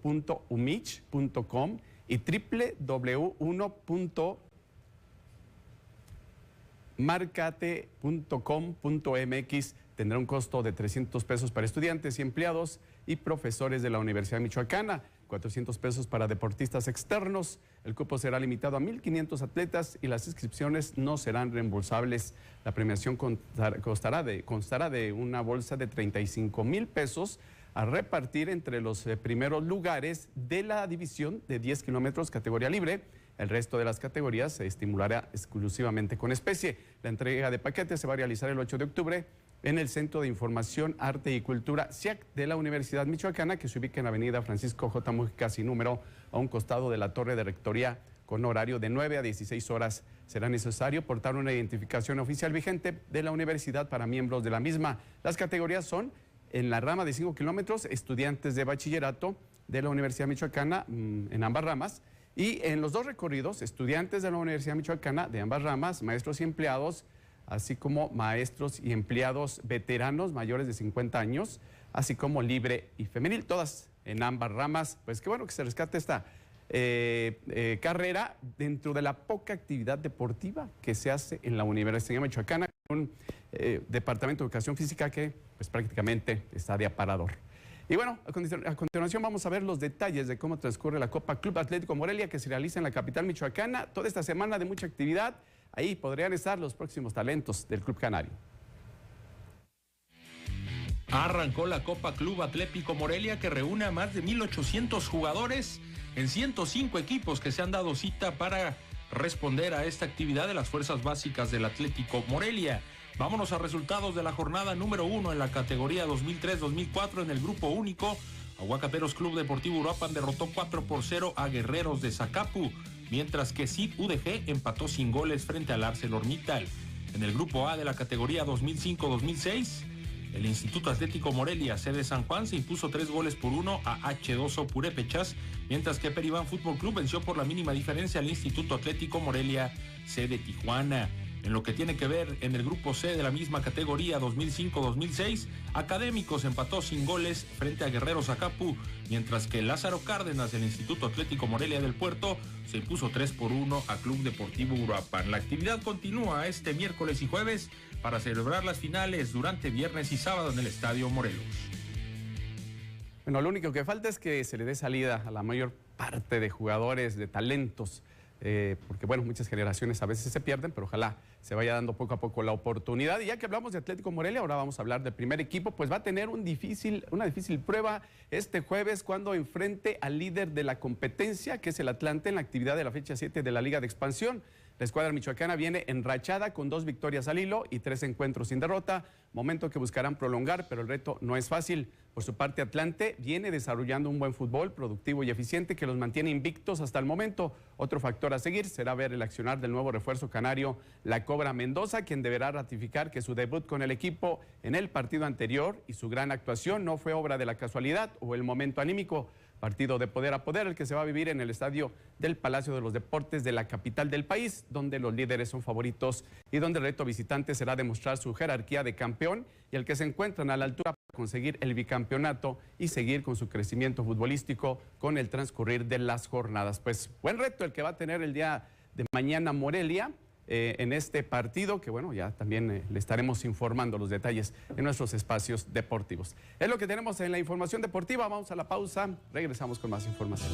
y www.marcate.com.mx. Tendrá un costo de 300 pesos para estudiantes y empleados y profesores de la Universidad Michoacana, 400 pesos para deportistas externos. El cupo será limitado a 1,500 atletas y las inscripciones no serán reembolsables. La premiación constará de una bolsa de 35,000 pesos a repartir entre los primeros lugares de la división de 10 kilómetros categoría libre. El resto de las categorías se estimulará exclusivamente con especie. La entrega de paquetes se va a realizar el 8 de octubre en el Centro de Información, Arte y Cultura CIAC de la Universidad Michoacana, que se ubica en la avenida Francisco J. Mujica sin número, a un costado de la Torre de Rectoría, con horario de 9 a 16 horas. Será necesario portar una identificación oficial vigente de la universidad para miembros de la misma. Las categorías son: en la rama de 5 kilómetros, estudiantes de bachillerato de la Universidad Michoacana en ambas ramas, y en los dos recorridos, estudiantes de la Universidad Michoacana de ambas ramas, maestros y empleados, así como maestros y empleados veteranos mayores de 50 años, así como libre y femenil, todas en ambas ramas. Pues qué bueno que se rescate esta carrera dentro de la poca actividad deportiva que se hace en la Universidad Michoacana, con un departamento de educación física que pues prácticamente está de aparador. Y bueno, a continuación vamos a ver los detalles de cómo transcurre la Copa Club Atlético Morelia, que se realiza en la capital michoacana. Toda esta semana de mucha actividad, ahí podrían estar los próximos talentos del Club Canario. Arrancó la Copa Club Atlético Morelia, que reúne a más de 1,800 jugadores en 105 equipos que se han dado cita para responder a esta actividad de las fuerzas básicas del Atlético Morelia. Vámonos a resultados de la jornada número 1 en la categoría 2003-2004 en el grupo único. Aguacateros Club Deportivo Uruapan derrotó 4-0 a Guerreros de Zacapu, mientras que CID UDG empató sin goles frente al ArcelorMittal. En el grupo A de la categoría 2005-2006, el Instituto Atlético Morelia, sede San Juan, se impuso 3-1 a H2O Purépechas, mientras que Peribán Fútbol Club venció por la mínima diferencia al Instituto Atlético Morelia, sede Tijuana. En lo que tiene que ver en el grupo C de la misma categoría 2005-2006, Académicos empató sin goles frente a Guerreros Zacapu, mientras que Lázaro Cárdenas del Instituto Atlético Morelia del Puerto se impuso 3-1 a Club Deportivo Uruapan. La actividad continúa este miércoles y jueves para celebrar las finales durante viernes y sábado en el Estadio Morelos. Bueno, lo único que falta es que se le dé salida a la mayor parte de jugadores, de talentos, porque bueno, muchas generaciones a veces se pierden, pero ojalá se vaya dando poco a poco la oportunidad. Y ya que hablamos de Atlético Morelia, ahora vamos a hablar del primer equipo, pues va a tener una difícil prueba este jueves cuando enfrente al líder de la competencia, que es el Atlante, en la actividad de la fecha 7 de la Liga de Expansión. La escuadra michoacana viene enrachada con 2 victorias al hilo y 3 encuentros sin derrota, momento que buscarán prolongar, pero el reto no es fácil. Por su parte, Atlante viene desarrollando un buen fútbol productivo y eficiente que los mantiene invictos hasta el momento. Otro factor a seguir será ver el accionar del nuevo refuerzo canario, la Cobra Mendoza, quien deberá ratificar que su debut con el equipo en el partido anterior y su gran actuación no fue obra de la casualidad o el momento anímico. Partido de poder a poder, el que se va a vivir en el estadio del Palacio de los Deportes de la capital del país, donde los líderes son favoritos y donde el reto visitante será demostrar su jerarquía de campeón y el que se encuentran a la altura para conseguir el bicampeonato y seguir con su crecimiento futbolístico con el transcurrir de las jornadas. Pues buen reto el que va a tener el día de mañana Morelia en este partido, que bueno, ya también le estaremos informando los detalles en nuestros espacios deportivos. Es lo que tenemos en la información deportiva. Vamos a la pausa, regresamos con más información.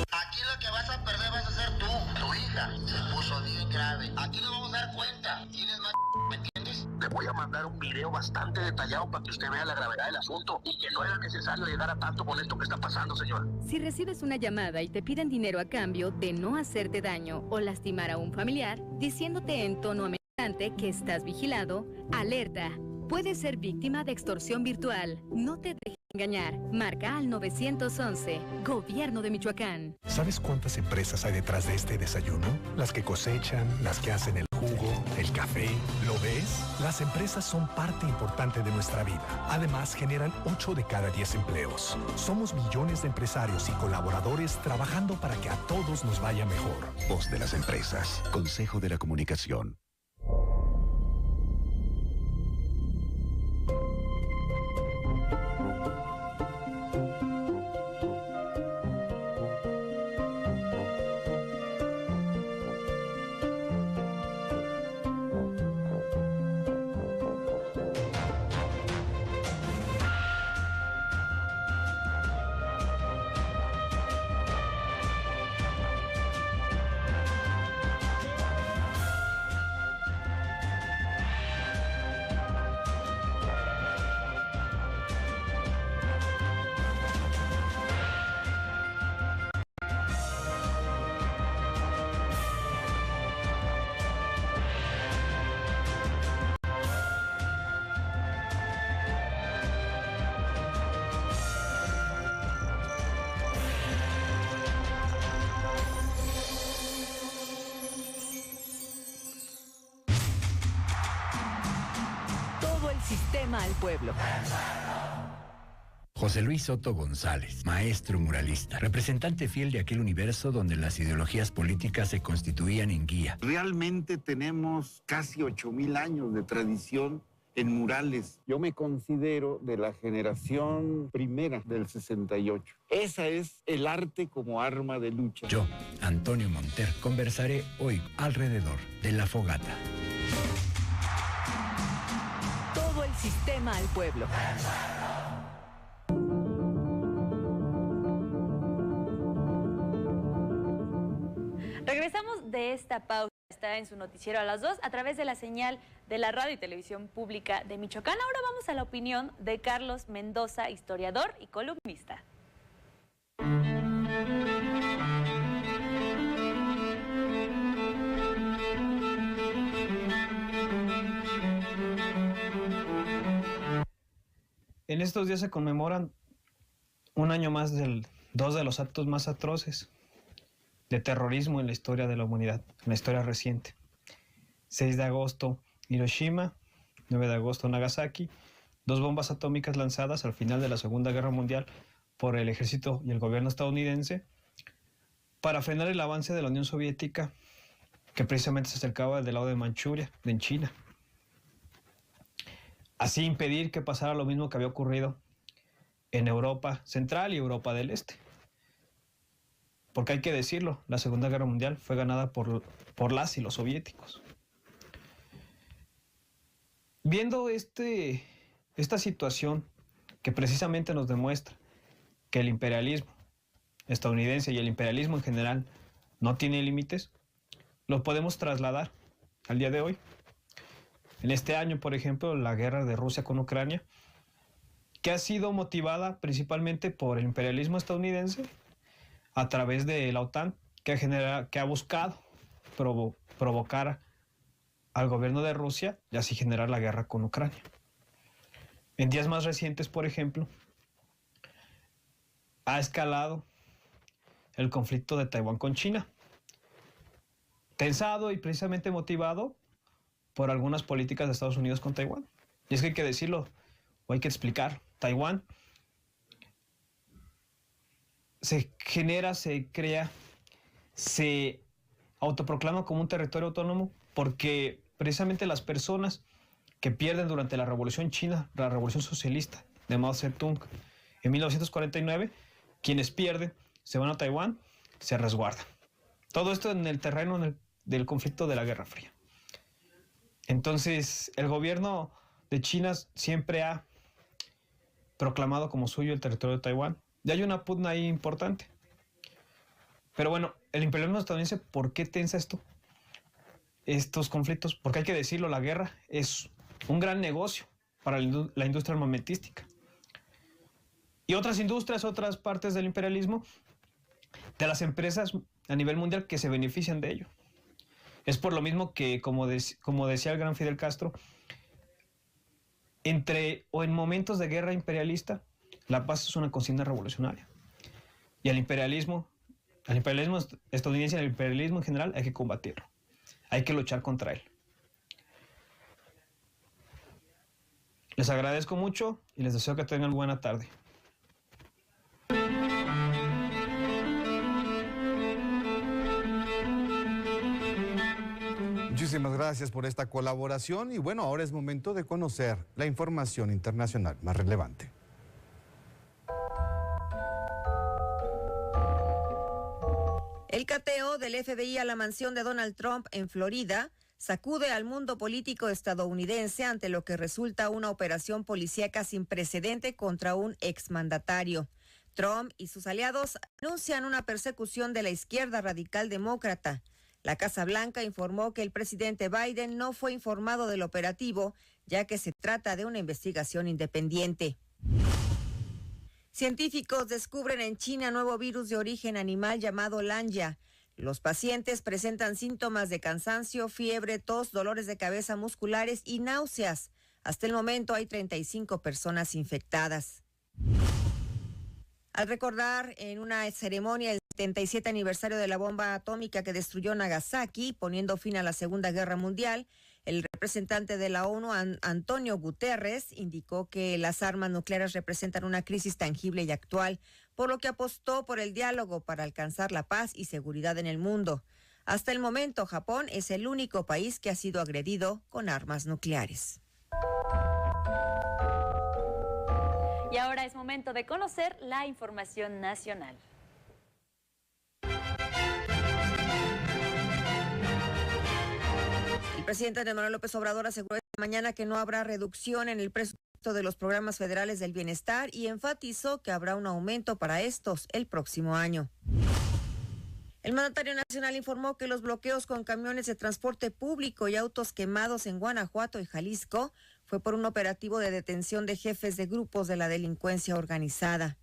Aquí lo que vas a perder vas a ser tú, tu hija. Se puso bien grave. Aquí nos vamos a dar cuenta. ¿Tienes más, me entiendes? Te voy a mandar un video bastante detallado para que usted vea la gravedad del asunto y que no era necesario llegar a tanto con esto que está pasando, señor. Si recibes una llamada y te piden dinero a cambio de no hacerte daño o lastimar a un familiar, diciéndote en tono amenazante que estás vigilado, alerta. Puedes ser víctima de extorsión virtual. No te dejes engañar. Marca al 911. Gobierno de Michoacán. ¿Sabes cuántas empresas hay detrás de este desayuno? Las que cosechan, las que hacen el jugo, el café. ¿Lo ves? Las empresas son parte importante de nuestra vida. Además, generan 8 de cada 10 empleos. Somos millones de empresarios y colaboradores trabajando para que a todos nos vaya mejor. Voz de las empresas. Consejo de la Comunicación. Sistema al pueblo. José Luis Soto González, maestro muralista, representante fiel de aquel universo donde las ideologías políticas se constituían en guía. Realmente tenemos casi 8,000 años de tradición en murales. Yo me considero de la generación primera del 68. Esa es el arte como arma de lucha. Yo, Antonio Monter, conversaré hoy alrededor de la fogata. Todo el sistema al pueblo. Regresamos de esta pausa. Está en su noticiero a las 2 a través de la señal de la radio y televisión pública de Michoacán. Ahora vamos a la opinión de Carlos Mendoza, historiador y columnista. En estos días se conmemoran un año más de dos de los actos más atroces de terrorismo en la historia de la humanidad, en la historia reciente. 6 de agosto, Hiroshima, 9 de agosto, Nagasaki, 2 bombas atómicas lanzadas al final de la Segunda Guerra Mundial por el ejército y el gobierno estadounidense para frenar el avance de la Unión Soviética, que precisamente se acercaba del lado de Manchuria, en China. Así impedir que pasara lo mismo que había ocurrido en Europa Central y Europa del Este. porque hay que decirlo, la Segunda Guerra Mundial fue ganada por las y los soviéticos. Viendo esta situación que precisamente nos demuestra que el imperialismo estadounidense y el imperialismo en general no tiene límites, lo podemos trasladar al día de hoy. En este año, por ejemplo, la guerra de Rusia con Ucrania, que ha sido motivada principalmente por el imperialismo estadounidense a través de la OTAN, que ha buscado provocar al gobierno de Rusia y así generar la guerra con Ucrania. En días más recientes, por ejemplo, ha escalado el conflicto de Taiwán con China, tensado y precisamente motivado por algunas políticas de Estados Unidos con Taiwán. Y es que hay que decirlo, o hay que explicar, Taiwán se genera, se crea, se autoproclama como un territorio autónomo porque precisamente las personas que pierden durante la Revolución China, la Revolución Socialista de Mao Zedong, en 1949, quienes pierden se van a Taiwán, se resguardan. Todo esto en el terreno del conflicto de la Guerra Fría. Entonces, el gobierno de China siempre ha proclamado como suyo el territorio de Taiwán. Y hay una pugna ahí importante. Pero bueno, el imperialismo estadounidense, ¿por qué tensa estos conflictos? Porque hay que decirlo, la guerra es un gran negocio para la industria armamentística. Y otras industrias, otras partes del imperialismo, de las empresas a nivel mundial que se benefician de ello. Es por lo mismo que, como decía el gran Fidel Castro, en momentos de guerra imperialista, la paz es una consigna revolucionaria. Y al imperialismo estadounidense y al imperialismo en general hay que combatirlo. Hay que luchar contra él. Les agradezco mucho y les deseo que tengan buena tarde. Muchísimas gracias por esta colaboración y bueno, ahora es momento de conocer la información internacional más relevante. El cateo del FBI a la mansión de Donald Trump en Florida sacude al mundo político estadounidense ante lo que resulta una operación policíaca sin precedente contra un exmandatario. Trump y sus aliados anuncian una persecución de la izquierda radical demócrata. La Casa Blanca informó que el presidente Biden no fue informado del operativo, ya que se trata de una investigación independiente. Científicos descubren en China nuevo virus de origen animal llamado Lanya. Los pacientes presentan síntomas de cansancio, fiebre, tos, dolores de cabeza musculares y náuseas. Hasta el momento hay 35 personas infectadas. Al recordar en una ceremonia el 77 aniversario de la bomba atómica que destruyó Nagasaki, poniendo fin a la Segunda Guerra Mundial, el representante de la ONU, Antonio Guterres, indicó que las armas nucleares representan una crisis tangible y actual, por lo que apostó por el diálogo para alcanzar la paz y seguridad en el mundo. Hasta el momento, Japón es el único país que ha sido agredido con armas nucleares. Y ahora es momento de conocer la información nacional. El presidente Andrés Manuel López Obrador aseguró esta mañana que no habrá reducción en el presupuesto de los programas federales del bienestar y enfatizó que habrá un aumento para estos el próximo año. El mandatario nacional informó que los bloqueos con camiones de transporte público y autos quemados en Guanajuato y Jalisco fue por un operativo de detención de jefes de grupos de la delincuencia organizada.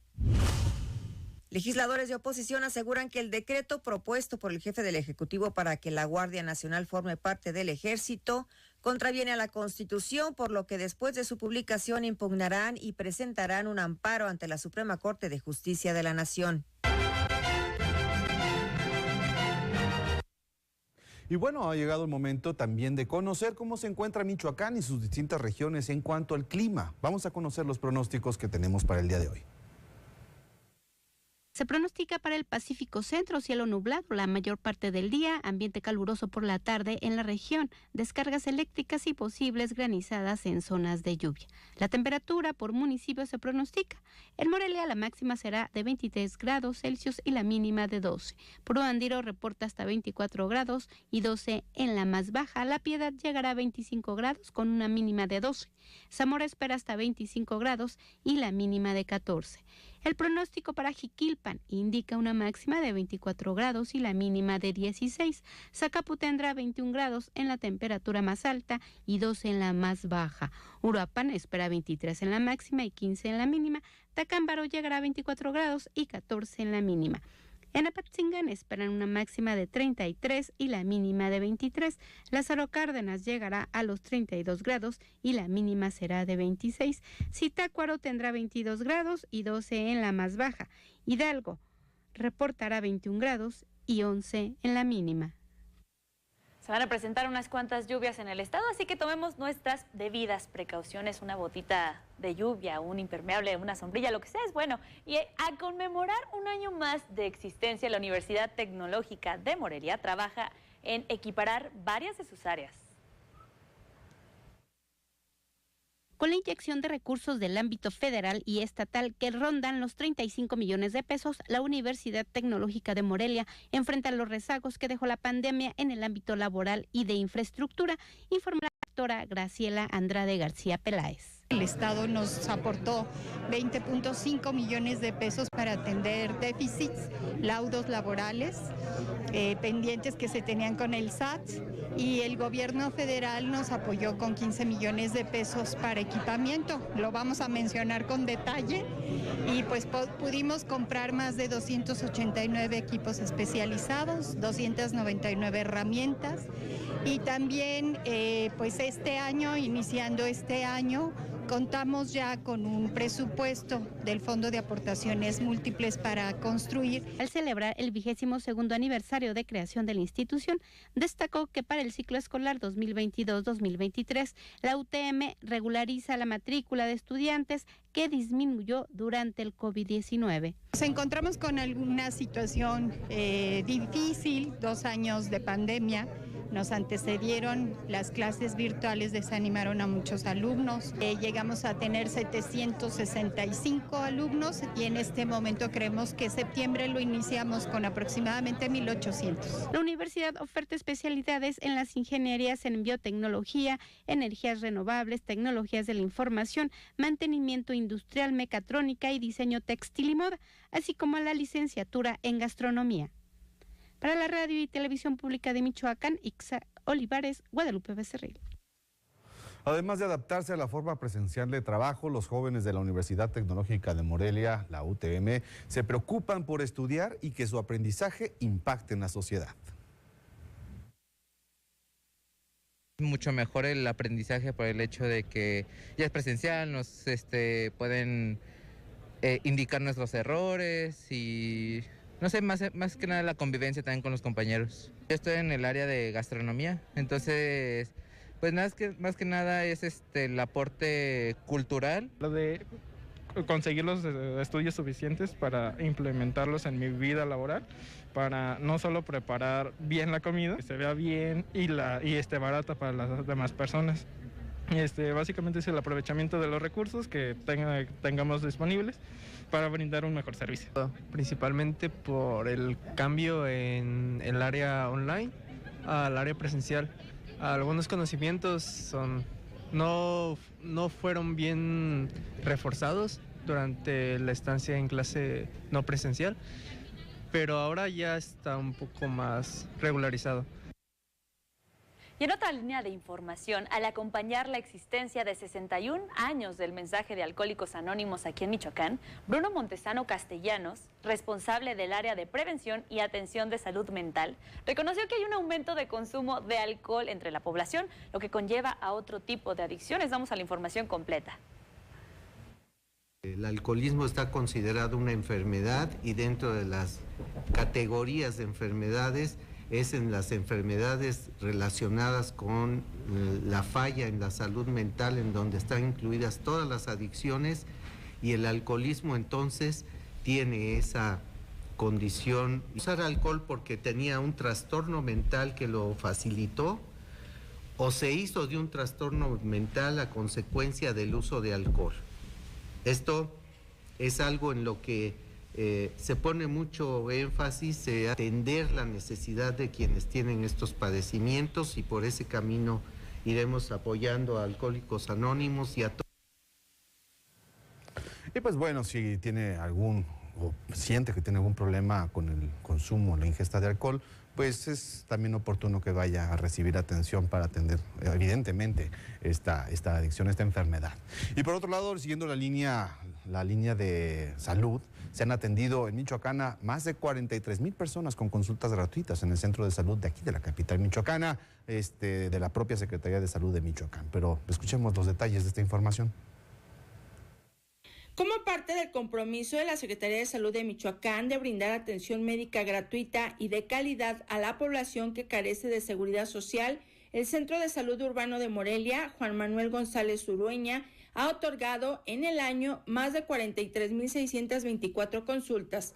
Legisladores de oposición aseguran que el decreto propuesto por el jefe del Ejecutivo para que la Guardia Nacional forme parte del Ejército contraviene a la Constitución, por lo que después de su publicación impugnarán y presentarán un amparo ante la Suprema Corte de Justicia de la Nación. Y bueno, ha llegado el momento también de conocer cómo se encuentra Michoacán y sus distintas regiones en cuanto al clima. Vamos a conocer los pronósticos que tenemos para el día de hoy. Se pronostica para el Pacífico Centro cielo nublado la mayor parte del día, ambiente caluroso por la tarde en la región, descargas eléctricas y posibles granizadas en zonas de lluvia. La temperatura por municipio se pronostica. En Morelia la máxima será de 23 grados Celsius y la mínima de 12. Puro Andiro reporta hasta 24 grados y 12 en la más baja. La Piedad llegará a 25 grados con una mínima de 12. Zamora espera hasta 25 grados y la mínima de 14. El pronóstico para Jiquilpan indica una máxima de 24 grados y la mínima de 16. Zacapu tendrá 21 grados en la temperatura más alta y 12 en la más baja. Uruapan espera 23 en la máxima y 15 en la mínima. Tacámbaro llegará a 24 grados y 14 en la mínima. En Apatzingán esperan una máxima de 33 y la mínima de 23. Lázaro Cárdenas llegará a los 32 grados y la mínima será de 26. Zitácuaro tendrá 22 grados y 12 en la más baja. Hidalgo reportará 21 grados y 11 en la mínima. Se van a presentar unas cuantas lluvias en el estado, así que tomemos nuestras debidas precauciones. Una botita de lluvia, un impermeable, una sombrilla, lo que sea es bueno. Y a conmemorar un año más de existencia, la Universidad Tecnológica de Morelia trabaja en equiparar varias de sus áreas. Con la inyección de recursos del ámbito federal y estatal que rondan los 35 millones de pesos, la Universidad Tecnológica de Morelia enfrenta los rezagos que dejó la pandemia en el ámbito laboral y de infraestructura, informa la doctora Graciela Andrade García Peláez. El Estado nos aportó 20.5 millones de pesos para atender déficits, laudos laborales, pendientes que se tenían con el SAT, y el gobierno federal nos apoyó con 15 millones de pesos para equipamiento. Lo vamos a mencionar con detalle y pues pudimos comprar más de 289 equipos especializados, 299 herramientas y también pues este año, iniciando este año, contamos ya con un presupuesto del Fondo de Aportaciones Múltiples para construir. Al celebrar el 22º aniversario de creación de la institución, destacó que para el ciclo escolar 2022-2023, la UTM regulariza la matrícula de estudiantes que disminuyó durante el COVID-19. Nos encontramos con alguna situación difícil, 2 años de pandemia. Nos antecedieron las clases virtuales, desanimaron a muchos alumnos. Llegamos a tener 765 alumnos y en este momento creemos que septiembre lo iniciamos con aproximadamente 1,800. La universidad oferta especialidades en las ingenierías en biotecnología, energías renovables, tecnologías de la información, mantenimiento industrial, mecatrónica y diseño textil y moda, así como la licenciatura en gastronomía. Para la radio y televisión pública de Michoacán, Ixa Olivares, Guadalupe Becerril. Además de adaptarse a la forma presencial de trabajo, los jóvenes de la Universidad Tecnológica de Morelia, la UTM, se preocupan por estudiar y que su aprendizaje impacte en la sociedad. Mucho mejor el aprendizaje por el hecho de que ya es presencial, nos pueden indicar nuestros errores y no sé, más que nada la convivencia también con los compañeros. Yo estoy en el área de gastronomía, entonces pues más que nada es el aporte cultural. Lo de conseguir los estudios suficientes para implementarlos en mi vida laboral, para no solo preparar bien la comida, que se vea bien y barata para las demás personas. Básicamente es el aprovechamiento de los recursos que tengamos disponibles para brindar un mejor servicio. Principalmente por el cambio en el área online al área presencial. Algunos conocimientos no fueron bien reforzados durante la estancia en clase no presencial, pero ahora ya está un poco más regularizado. Y en otra línea de información, al acompañar la existencia de 61 años del mensaje de Alcohólicos Anónimos aquí en Michoacán, Bruno Montesano Castellanos, responsable del área de prevención y atención de salud mental, reconoció que hay un aumento de consumo de alcohol entre la población, lo que conlleva a otro tipo de adicciones. Vamos a la información completa. El alcoholismo está considerado una enfermedad y dentro de las categorías de enfermedades es en las enfermedades relacionadas con la falla en la salud mental, en donde están incluidas todas las adicciones, y el alcoholismo entonces tiene esa condición, usar alcohol porque tenía un trastorno mental que lo facilitó, o se hizo de un trastorno mental a consecuencia del uso de alcohol. Esto es algo en lo que se pone mucho énfasis, atender la necesidad de quienes tienen estos padecimientos, y por ese camino iremos apoyando a Alcohólicos Anónimos y a todos. Y pues bueno, si tiene algún o siente que tiene algún problema con el consumo o la ingesta de alcohol, pues es también oportuno que vaya a recibir atención para atender evidentemente esta adicción, esta enfermedad. Y por otro lado, siguiendo la línea de salud, se han atendido en Michoacán a más de 43,000 personas con consultas gratuitas en el centro de salud de aquí, de la capital michoacana, de la propia Secretaría de Salud de Michoacán. Pero escuchemos los detalles de esta información. Como parte del compromiso de la Secretaría de Salud de Michoacán de brindar atención médica gratuita y de calidad a la población que carece de seguridad social, el Centro de Salud Urbano de Morelia, Juan Manuel González Urueña, ha otorgado en el año más de 43,624 consultas.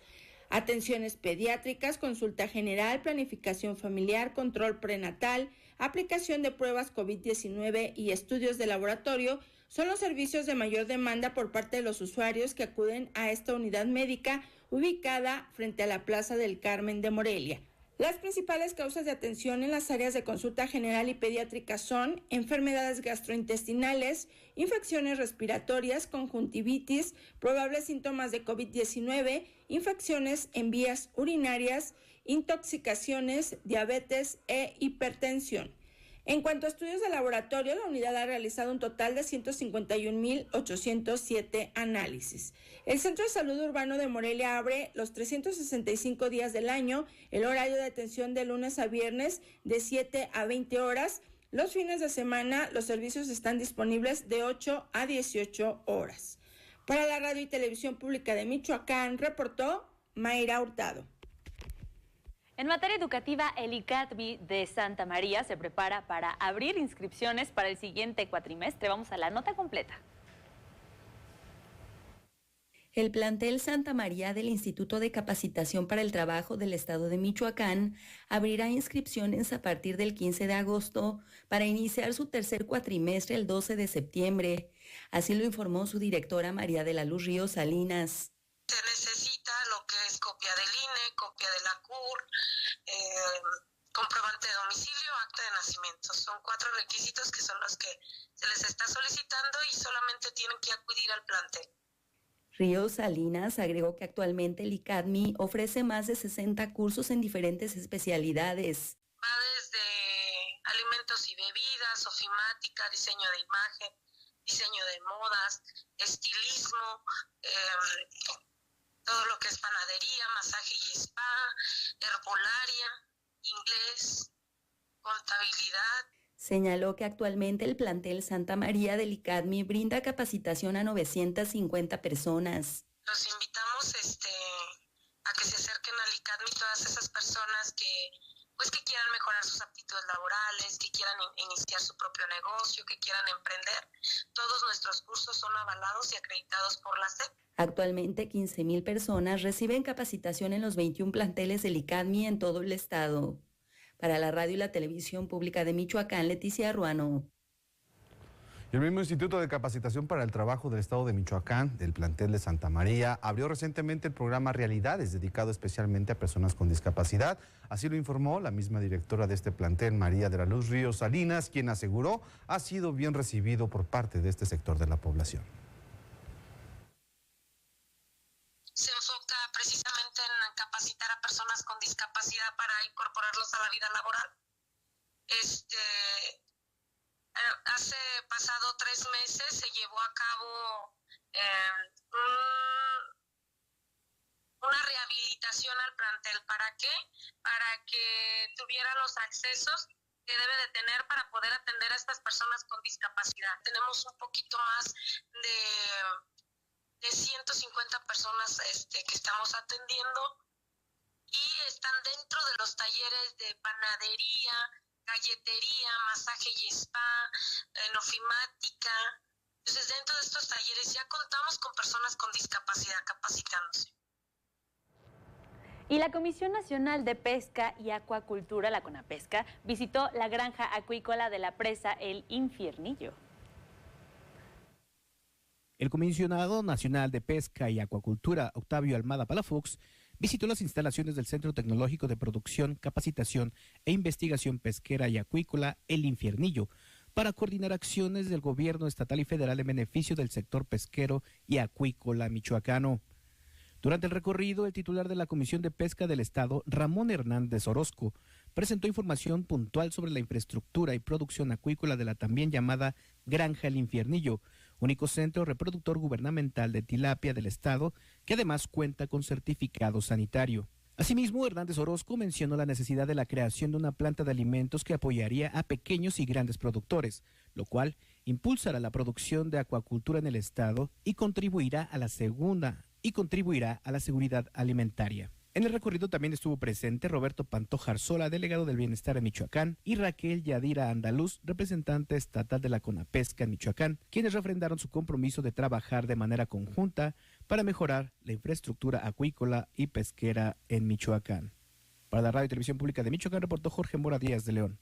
Atenciones pediátricas, consulta general, planificación familiar, control prenatal, aplicación de pruebas COVID-19 y estudios de laboratorio son los servicios de mayor demanda por parte de los usuarios que acuden a esta unidad médica ubicada frente a la Plaza del Carmen de Morelia. Las principales causas de atención en las áreas de consulta general y pediátrica son enfermedades gastrointestinales, infecciones respiratorias, conjuntivitis, probables síntomas de COVID-19, infecciones en vías urinarias, intoxicaciones, diabetes e hipertensión. En cuanto a estudios de laboratorio, la unidad ha realizado un total de 151,807 análisis. El Centro de Salud Urbano de Morelia abre los 365 días del año, el horario de atención de lunes a viernes de 7 a 20 horas. Los fines de semana los servicios están disponibles de 8 a 18 horas. Para la Radio y Televisión Pública de Michoacán, reportó Mayra Hurtado. En materia educativa, el ICADMI de Santa María se prepara para abrir inscripciones para el siguiente cuatrimestre. Vamos a la nota completa. El plantel Santa María del Instituto de Capacitación para el Trabajo del Estado de Michoacán abrirá inscripciones a partir del 15 de agosto para iniciar su tercer cuatrimestre el 12 de septiembre. Así lo informó su directora María de la Luz Ríos Salinas. Se necesita lo que es copia del INE, copia de la CUR, comprobante de domicilio, acta de nacimiento. Son 4 requisitos que son los que se les está solicitando y solamente tienen que acudir al plantel. Ríos Salinas agregó que actualmente el ICADMI ofrece más de 60 cursos en diferentes especialidades. Va desde alimentos y bebidas, ofimática, diseño de imagen, diseño de modas, estilismo, todo lo que es panadería, masaje y spa, herbolaria, inglés, contabilidad. Señaló que actualmente el plantel Santa María del ICADMI brinda capacitación a 950 personas. Los invitamos a que se acerquen al ICADMI todas esas personas que quieran mejorar sus aptitudes laborales, que quieran iniciar su propio negocio, que quieran emprender. Todos nuestros cursos son avalados y acreditados por la SEP. Actualmente 15,000 personas reciben capacitación en los 21 planteles del ICADMI en todo el estado. Para la Radio y la Televisión Pública de Michoacán, Leticia Ruano. El mismo Instituto de Capacitación para el Trabajo del Estado de Michoacán, del plantel de Santa María, abrió recientemente el programa Realidades, dedicado especialmente a personas con discapacidad. Así lo informó la misma directora de este plantel, María de la Luz Ríos Salinas, quien aseguró ha sido bien recibido por parte de este sector de la población. Se enfoca precisamente en capacitar a personas con discapacidad para incorporarlos a la vida laboral. Hace pasado 3 meses se llevó a cabo una rehabilitación al plantel. ¿Para qué? Para que tuviera los accesos que debe de tener para poder atender a estas personas con discapacidad. Tenemos un poquito más de 150 personas que estamos atendiendo y están dentro de los talleres de panadería, galletería, masaje y spa, en ofimática. Entonces, dentro de estos talleres ya contamos con personas con discapacidad capacitándose. Y la Comisión Nacional de Pesca y Acuacultura, la CONAPESCA, visitó la granja acuícola de la presa El Infiernillo. El Comisionado Nacional de Pesca y Acuacultura, Octavio Almada Palafox, visitó las instalaciones del Centro Tecnológico de Producción, Capacitación e Investigación Pesquera y Acuícola El Infiernillo para coordinar acciones del gobierno estatal y federal en beneficio del sector pesquero y acuícola michoacano. Durante el recorrido, el titular de la Comisión de Pesca del Estado, Ramón Hernández Orozco, presentó información puntual sobre la infraestructura y producción acuícola de la también llamada Granja El Infiernillo, único centro reproductor gubernamental de tilapia del Estado, que además cuenta con certificado sanitario. Asimismo, Hernández Orozco mencionó la necesidad de la creación de una planta de alimentos que apoyaría a pequeños y grandes productores, lo cual impulsará la producción de acuacultura en el Estado y contribuirá a la seguridad alimentaria. En el recorrido también estuvo presente Roberto Pantoja Arzola, delegado del Bienestar en Michoacán, y Raquel Yadira Andaluz, representante estatal de la CONAPESCA en Michoacán, quienes refrendaron su compromiso de trabajar de manera conjunta para mejorar la infraestructura acuícola y pesquera en Michoacán. Para la Radio y Televisión Pública de Michoacán, reportó Jorge Mora Díaz de León.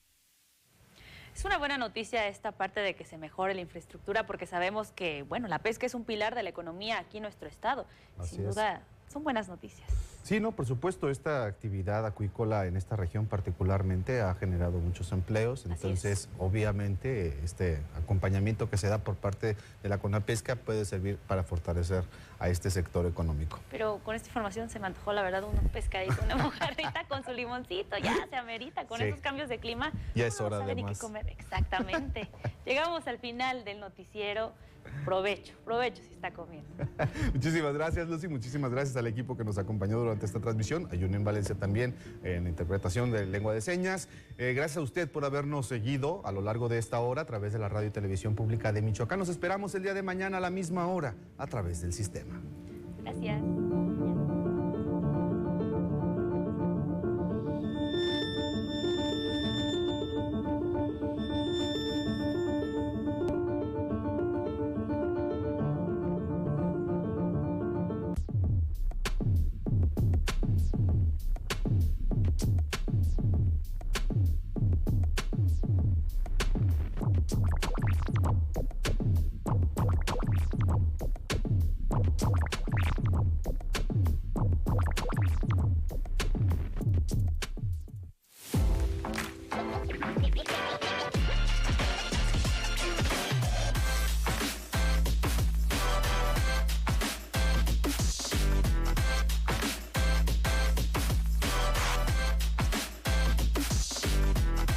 Es una buena noticia esta parte de que se mejore la infraestructura, porque sabemos que, bueno, la pesca es un pilar de la economía aquí en nuestro estado. Sin duda, son buenas noticias. Sí, no, por supuesto, esta actividad acuícola en esta región particularmente ha generado muchos empleos, entonces obviamente este acompañamiento que se da por parte de la CONAPESCA puede servir para fortalecer a este sector económico. Pero con esta información se me antojó, la verdad, un pescadito, una mojarrita con su limoncito, ya se amerita, con esos cambios de clima. Ya es hora de más. Qué comer. Exactamente. Llegamos al final del noticiero. Provecho si está comiendo. Muchísimas gracias, Lucy, muchísimas gracias al equipo que nos acompañó durante esta transmisión, a Yunen Valencia también en interpretación de lengua de señas. Gracias a usted por habernos seguido a lo largo de esta hora a través de la Radio y Televisión Pública de Michoacán. Nos esperamos el día de mañana a la misma hora a través del sistema. Gracias.